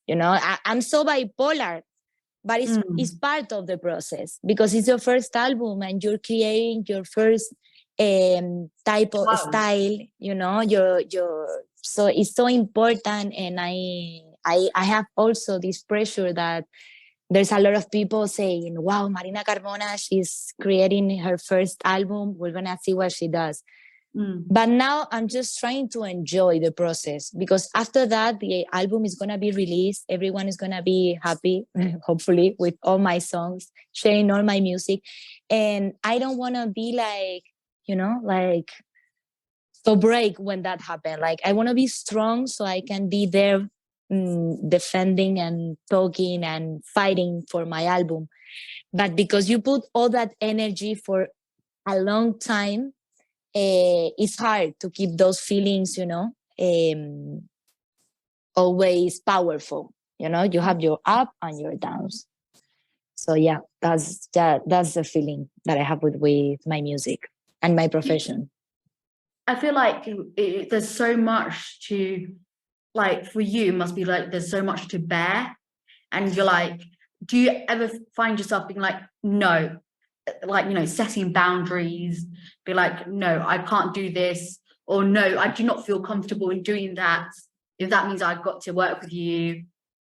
I'm so bipolar, but it's part of the process, because it's your first album and you're creating your first type of style, so it's so important. And I have also this pressure that there's a lot of people saying, wow, Marina Carmona, she's creating her first album. We're going to see what she does. But now I'm just trying to enjoy the process, because after that, the album is going to be released. Everyone is going to be happy, hopefully, with all my songs, sharing all my music. And I don't want to be like, so break when that happened. Like, I want to be strong so I can be there defending and talking and fighting for my album. But because you put all that energy for a long time, it's hard to keep those feelings, always powerful. You have your up and your downs. So yeah, that's the feeling that I have with my music and my profession. I feel like there's so much to, like, for you, it must be like there's so much to bear. And you're like, do you ever find yourself being like, no, like, you know, setting boundaries, be like, no, I can't do this, or no, I do not feel comfortable in doing that, if that means I've got to work with you?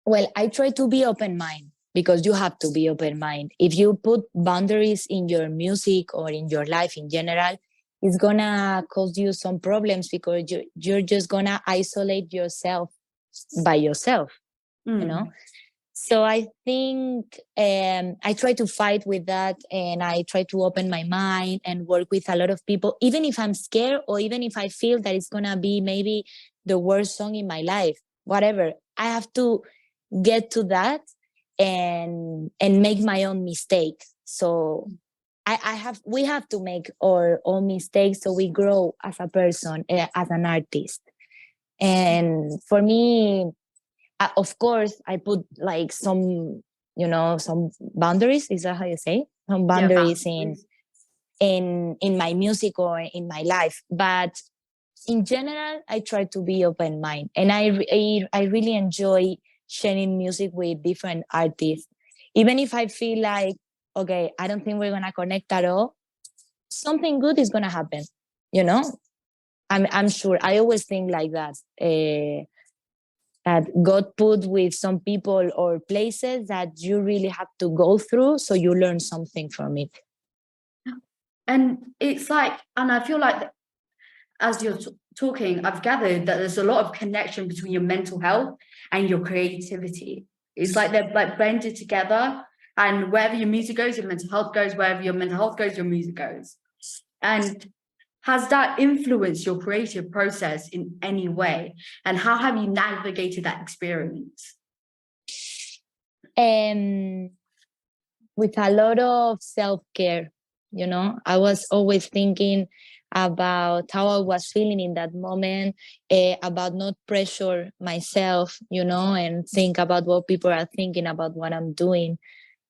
Well, I try to be open-minded because you have to be open-minded. If you put boundaries in your music or in your life in general, it's gonna cause you some problems because you're just gonna isolate yourself by yourself, you know? So I think I try to fight with that, and I try to open my mind and work with a lot of people, even if I'm scared or even if I feel that it's gonna be maybe the worst song in my life, whatever. I have to get to that and make my own mistakes. So we have to make our own mistakes so we grow as a person, as an artist. And for me, of course, I put like some, some boundaries. Is that how you say? Some Yeah, boundaries boundaries. in my music or in my life. But in general, I try to be open minded, and I really enjoy sharing music with different artists. Even if I feel like, okay, I don't think we're gonna connect at all, something good is gonna happen. You know, I'm sure. I always think like that. That God put with some people or places that you really have to go through, so you learn something from it. And it's like, and I feel like as you're talking, I've gathered that there's a lot of connection between your mental health and your creativity. It's like they're like blended together, and wherever your music goes, your mental health goes. Wherever your mental health goes, your music goes. And has that influenced your creative process in any way? And how have you navigated that experience? And with a lot of self-care, I was always thinking about how I was feeling in that moment, about not pressure myself, and think about what people are thinking about what I'm doing.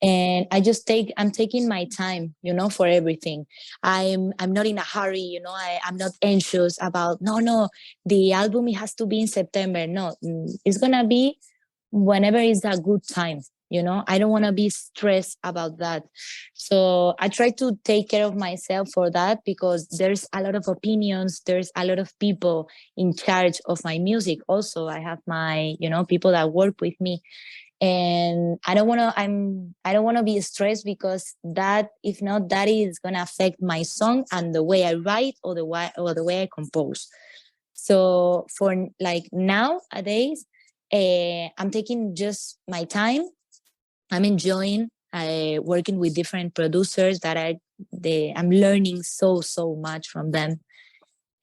And I'm taking my time, for everything. I'm not in a hurry, I'm not anxious about, no, the album, it has to be in September. No, it's gonna be whenever is a good time. I don't want to be stressed about that. So I try to take care of myself for that, because there's a lot of opinions, there's a lot of people in charge of my music. Also, I have my, people that work with me, and I don't want to be stressed, because that, if not, that is going to affect my song and the way I write, or the way I compose. So for like nowadays, I'm taking just my time. I'm enjoying working with different producers that I'm learning so much from them.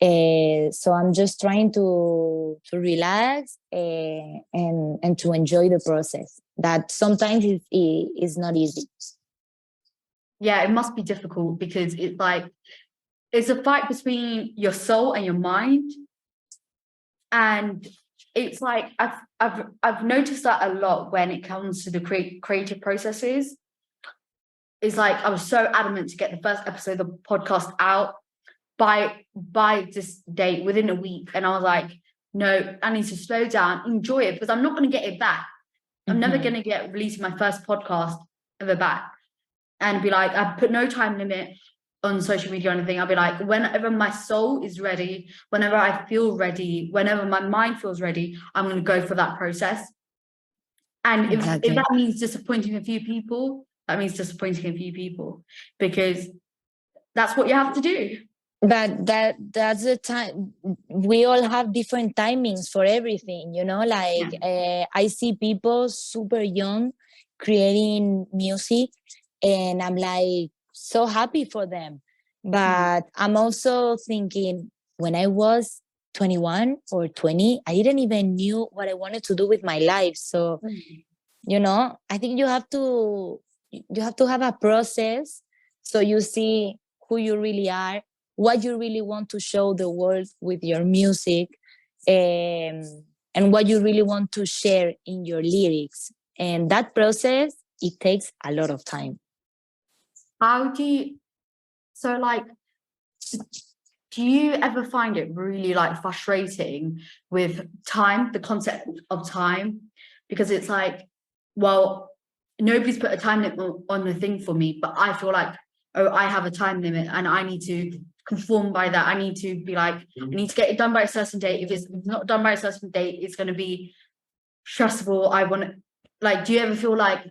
So I'm just trying to relax, and to enjoy the process. That sometimes is not easy. Yeah, it must be difficult, because it's like it's a fight between your soul and your mind. And it's like I've noticed that a lot when it comes to the creative processes. It's like I was so adamant to get the first episode of the podcast out by this date, within a week, and I was like, no, I need to slow down, enjoy it, because I'm not going to get it back. I'm never going to get releasing my first podcast ever back, and be like, I put no time limit on social media or anything. I'll be like, whenever my soul is ready, whenever I feel ready, whenever my mind feels ready, I'm going to go for that process. And if that means disappointing a few people, that means disappointing a few people, because that's what you have to do. But that's the time. We all have different timings for everything, like, I see people super young creating music, and I'm like so happy for them. But I'm also thinking, when I was 21 or 20, I didn't even knew what I wanted to do with my life. So I think you have to have a process, so you see who you really are, what you really want to show the world with your music, and what you really want to share in your lyrics. And that process, it takes a lot of time. So like, do you ever find it really like frustrating with time, the concept of time? Because it's like, well, nobody's put a time limit on the thing for me, but I feel like oh, I have a time limit and I need to conform by that. I need to be like, I need to get it done by a certain date. If it's not done by a certain date, it's going to be stressful. I want to, like, do you ever feel like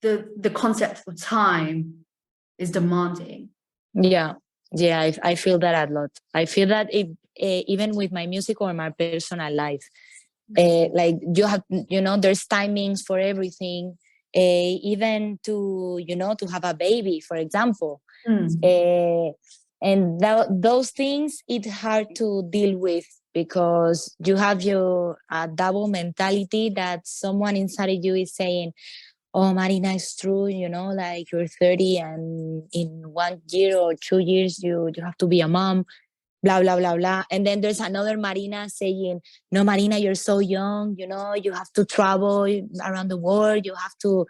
the concept of time is demanding? Yeah, yeah, I feel that a lot. I feel that even with my music or my personal life, like you have, there's timings for everything, even to, to have a baby, for example. Uh, and those things, it's hard to deal with because you have your double mentality that someone inside of you is saying, oh, Marina, it's true, like you're 30 and in 1 year or 2 years, you have to be a mom, blah, blah, blah, blah. And then there's another Marina saying, no, Marina, you're so young, you have to travel around the world, you have to,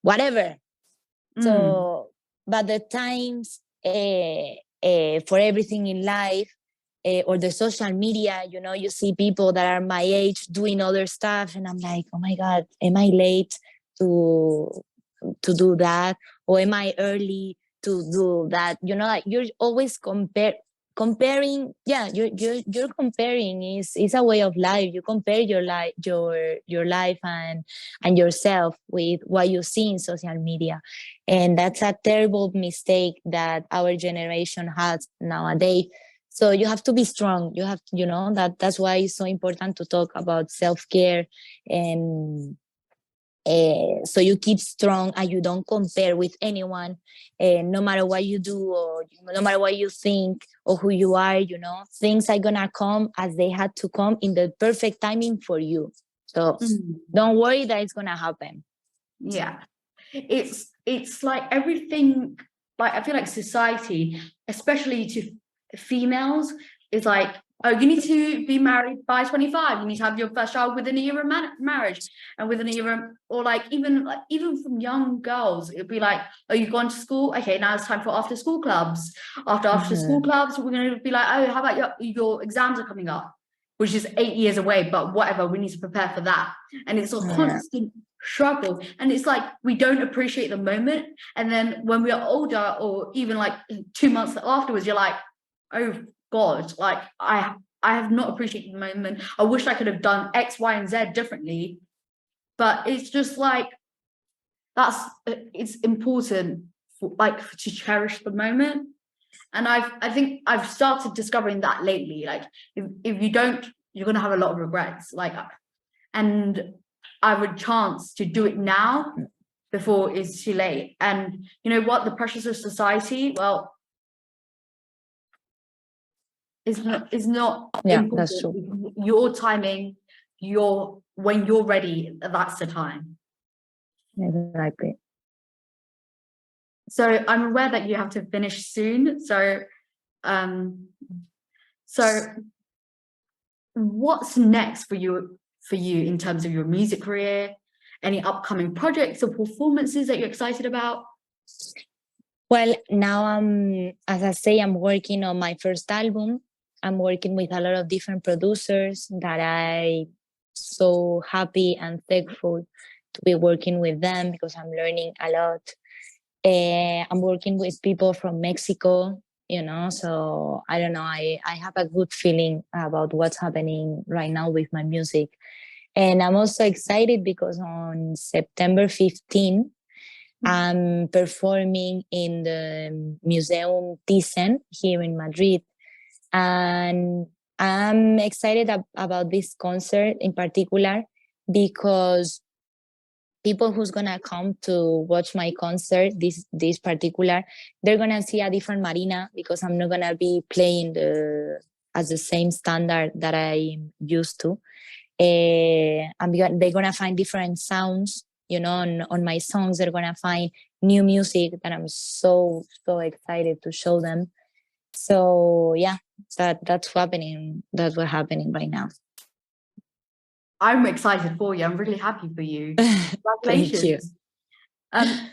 whatever. So, but the times for everything in life, or the social media, you see people that are my age doing other stuff, and I'm like, oh my God, am I late to do that, or am I early to do that? Like you're always comparing. Yeah, you're comparing. Is a way of life. You compare your life, your life and yourself with what you see in social media, and that's a terrible mistake that our generation has nowadays. So you have to be strong. You have, that's why it's so important to talk about self-care, and so you keep strong and you don't compare with anyone, no matter what you do or no matter what you think or who you are. Things are gonna come as they had to come in the perfect timing for you. So don't worry that it's gonna happen. Yeah, it's like everything. Like I feel like society, especially to females, is like, oh, you need to be married by 25. You need to have your first child within a year of marriage, and within a year of, or like even from young girls, it'd be like, oh, you've gone to school. Okay, now it's time for after school clubs. After school clubs, we're gonna be like, oh, how about your exams are coming up, which is 8 years away, but whatever, we need to prepare for that. And it's a constant struggle, and it's like we don't appreciate the moment, and then when we are older or even like 2 months afterwards, you're like, oh God, like I have not appreciated the moment. I wish I could have done X, Y, and Z differently. But it's just like it's important to cherish the moment. And I think I've started discovering that lately. Like if you don't, you're gonna have a lot of regrets. Like, and I have a chance to do it now before it's too late. And you know what? The pressures of society, well, is not important. That's true. Your timing, when you're ready, that's the time. Exactly. So I'm aware that you have to finish soon. So what's next for you in terms of your music career? Any upcoming projects or performances that you're excited about? Well, now as I say, I'm working on my first album. I'm working with a lot of different producers that I so happy and thankful to be working with them because I'm learning a lot. I'm working with people from Mexico, so I don't know. I have a good feeling about what's happening right now with my music. And I'm also excited because on September 15th, I'm performing in the Museum Thyssen here in Madrid. And I'm excited about this concert in particular because people who's gonna come to watch my concert, this particular, they're gonna see a different Marina because I'm not gonna be playing as the same standard that I'm used to. They're gonna find different sounds, on my songs. They're gonna find new music that I'm so excited to show them. So yeah, that's happening. That's what's happening right now. I'm excited for you. I'm really happy for you. Congratulations. Thank you.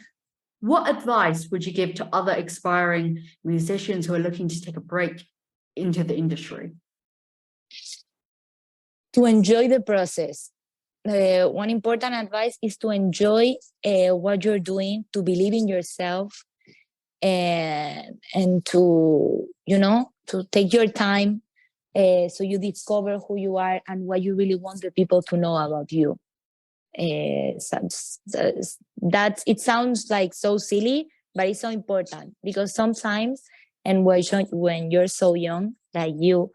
What advice would you give to other aspiring musicians who are looking to take a break into the industry? To enjoy the process. One important advice is to enjoy what you're doing, to believe in yourself, and to, to take your time, so you discover who you are and what you really want the people to know about you. That it sounds like so silly, but it's so important, because sometimes, and when you're so young, like you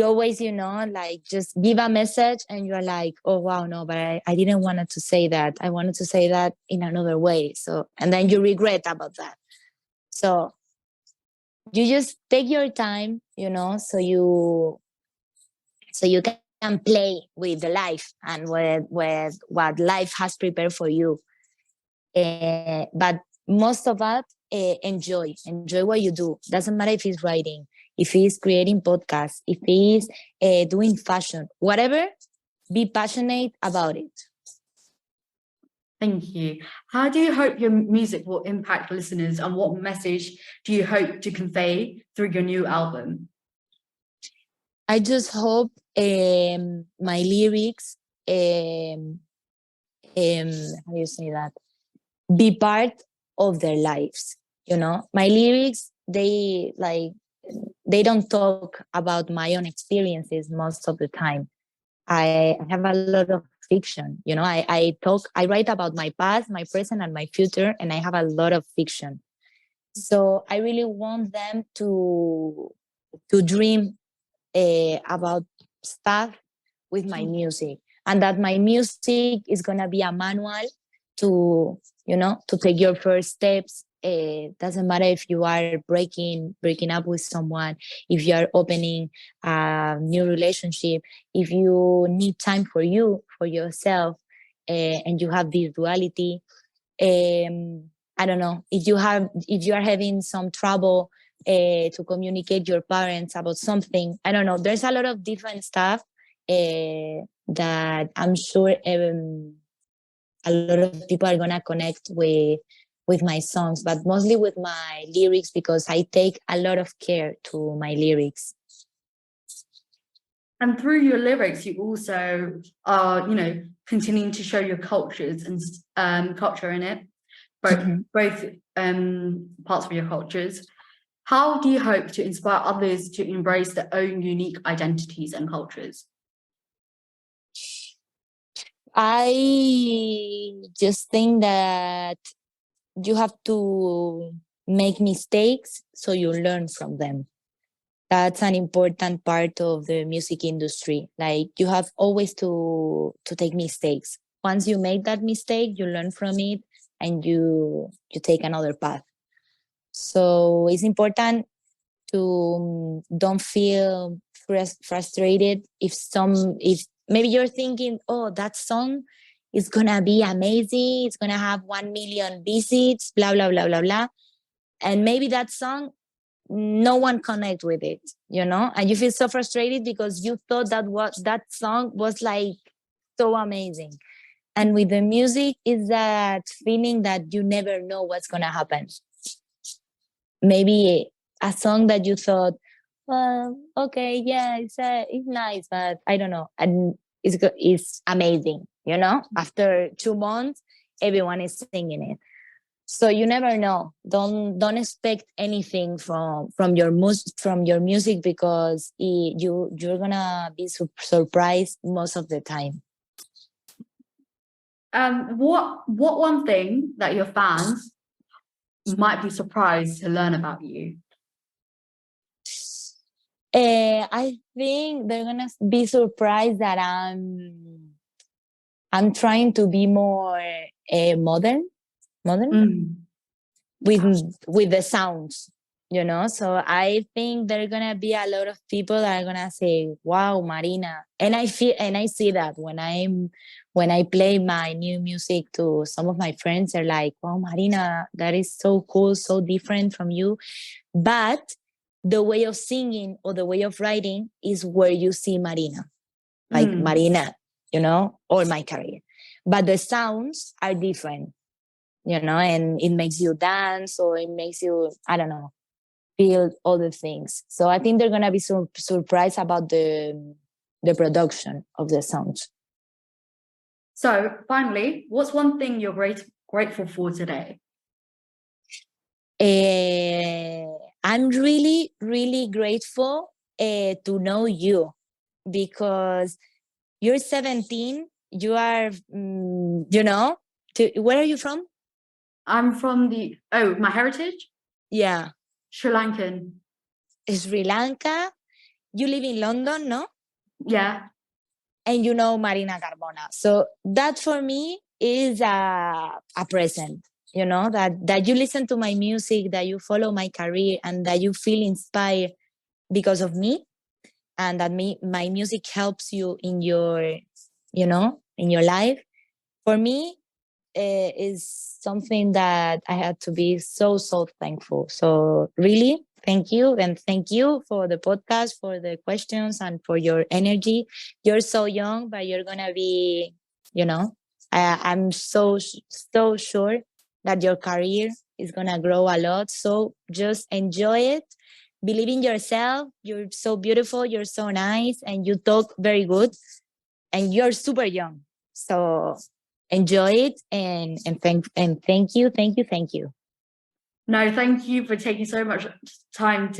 always, like just give a message and you're like, oh wow, no, but I didn't want to say that. I wanted to say that in another way. So, and then you regret about that. So you just take your time, so you can play with the life and with what life has prepared for you. But most of all, enjoy what you do. Doesn't matter if it's writing, if it's creating podcasts, if it's doing fashion, whatever. Be passionate about it. Thank you. How do you hope your music will impact listeners, and what message do you hope to convey through your new album? I just hope my lyrics, how do you say that? Be part of their lives. My lyrics, they don't talk about my own experiences most of the time. I have a lot of fiction. I write about my past, my present, and my future, and I have a lot of fiction. So I really want them to dream about stuff with my music, and that my music is gonna be a manual to to take your first steps. Doesn't matter if you are breaking up with someone, if you are opening a new relationship, if you need time for yourself, and you have this duality. I don't know, if you are having some trouble to communicate your parents about something. I don't know. There's a lot of different stuff that I'm sure a lot of people are gonna connect with my songs, but mostly with my lyrics, because I take a lot of care to my lyrics. And through your lyrics, you also are, continuing to show your cultures and culture in it, both parts of your cultures. How do you hope to inspire others to embrace their own unique identities and cultures? I just think that you have to make mistakes so you learn from them. That's an important part of the music industry. Like, you have always to take mistakes. Once you make that mistake, you learn from it, and you take another path. So it's important to don't feel frustrated if maybe you're thinking, oh, that song is gonna be amazing, it's gonna have 1 million visits, blah blah blah blah blah, and maybe that song, no one connect with it, and you feel so frustrated because you thought that song was like so amazing. And with the music, is that feeling that you never know what's gonna happen. Maybe a song that you thought, well, okay, yeah, it's nice, but I don't know, and it's amazing. After 2 months, everyone is singing it. So you never know. Don't expect anything from your music, because you're gonna be surprised most of the time. What one thing that your fans might be surprised to learn about you? I think they're gonna be surprised that I'm trying to be more modern with the sounds, So I think there are gonna be a lot of people that are gonna say, "Wow, Marina," and I see that when I play my new music to some of my friends, they're like, "Wow, Marina, that is so cool, so different from you." But the way of singing or the way of writing is where you see Marina, like Marina, or my career. But the sounds are different, and it makes you dance, or it makes you, I don't know, feel all the things. So I think they're going to be surprised about the production of the songs. So finally, what's one thing you're grateful for today? I'm really, really grateful to know you, because you're 17. You are, where are you from? I'm from my heritage? Yeah, Sri Lankan. Sri Lanka. You live in London, no? Yeah. And you know Marina Carmona. So that for me is a present, that you listen to my music, that you follow my career, and that you feel inspired because of me, and that my music helps you in your life. For me, is something that I had to be so, so thankful. So really, thank you. And thank you for the podcast, for the questions, and for your energy. You're so young, but you're going to be, I'm so sure that your career is going to grow a lot. So just enjoy it. Believe in yourself. You're so beautiful. You're so nice. And you talk very good. And you're super young. So enjoy it, and thank you. No, thank you for taking so much time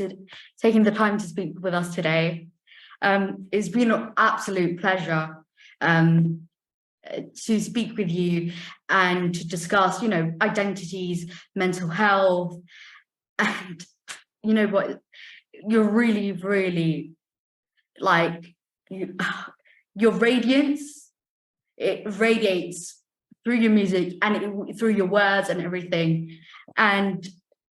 taking the time to speak with us today. It's been an absolute pleasure to speak with you and to discuss, identities, mental health, and you know what, you're really, really your radiance, it radiates through your music and through your words and everything. And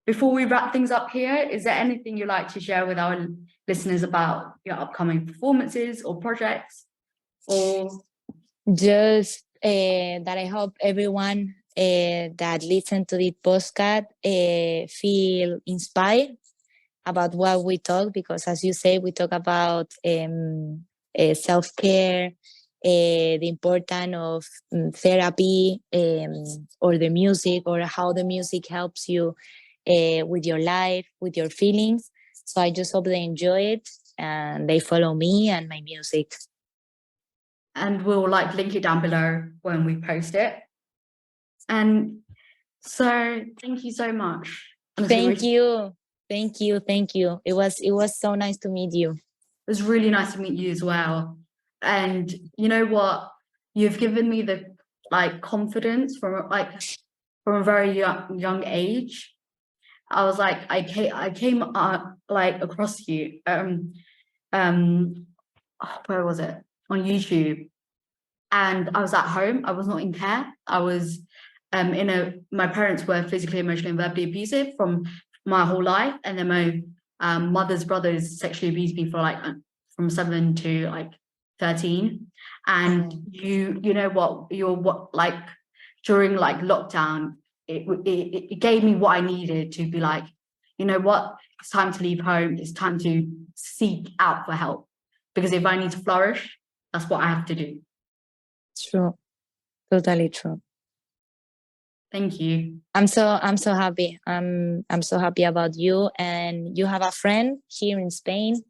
before we wrap things up here, is there anything you'd like to share with our listeners about your upcoming performances or projects? Or just that I hope everyone that listen to this podcast feel inspired about what we talk, because as you say, we talk about self-care, the importance of therapy, or the music, or how the music helps you with your life, with your feelings. So I just hope they enjoy it and they follow me and my music. And we'll link it down below when we post it. And so thank you so much. Thank you. It was so nice to meet you. It was really nice to meet you as well. And you know what? You've given me the confidence from a very young age. I was I came across you. Where was it? On YouTube. And I was at home. I was not in care. I was my parents were physically, emotionally, and verbally abusive from my whole life. And then my mother's brothers sexually abused me for from 7 to 13. And you know what, during lockdown, it gave me what I needed to be you know what, it's time to leave home. It's time to seek out for help, because if I need to flourish, that's what I have to do. True. Totally true. Thank you. I'm so happy. I'm so happy about you, and you have a friend here in Spain.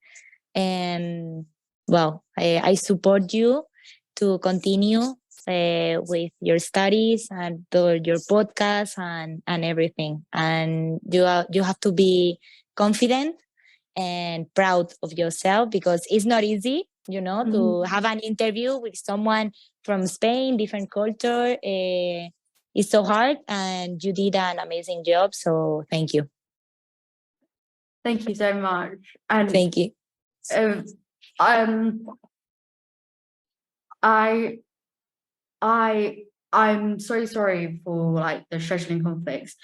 And well, I support you to continue with your studies and your podcast and everything. And you have to be confident and proud of yourself, because it's not easy, to have an interview with someone from Spain, different culture. It's so hard, and you did an amazing job. So thank you. Thank you so much. And thank you. I'm so sorry for the scheduling conflicts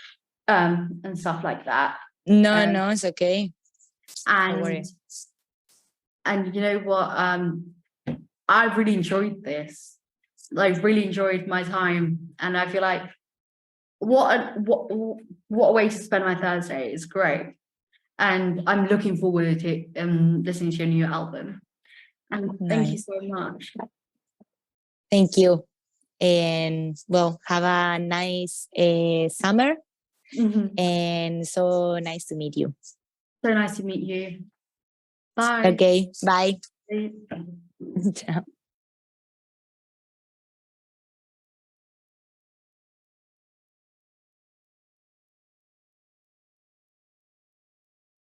and stuff like that. No, it's okay. And you know what, I really enjoyed this. Really enjoyed my time, and I feel like what a way to spend my Thursday. Is great, and I'm looking forward to listening to your new album. And thank you so much. Thank you. And well, have a nice summer. And so nice to meet you. So nice to meet you. Bye. Okay, bye. Bye. Ciao.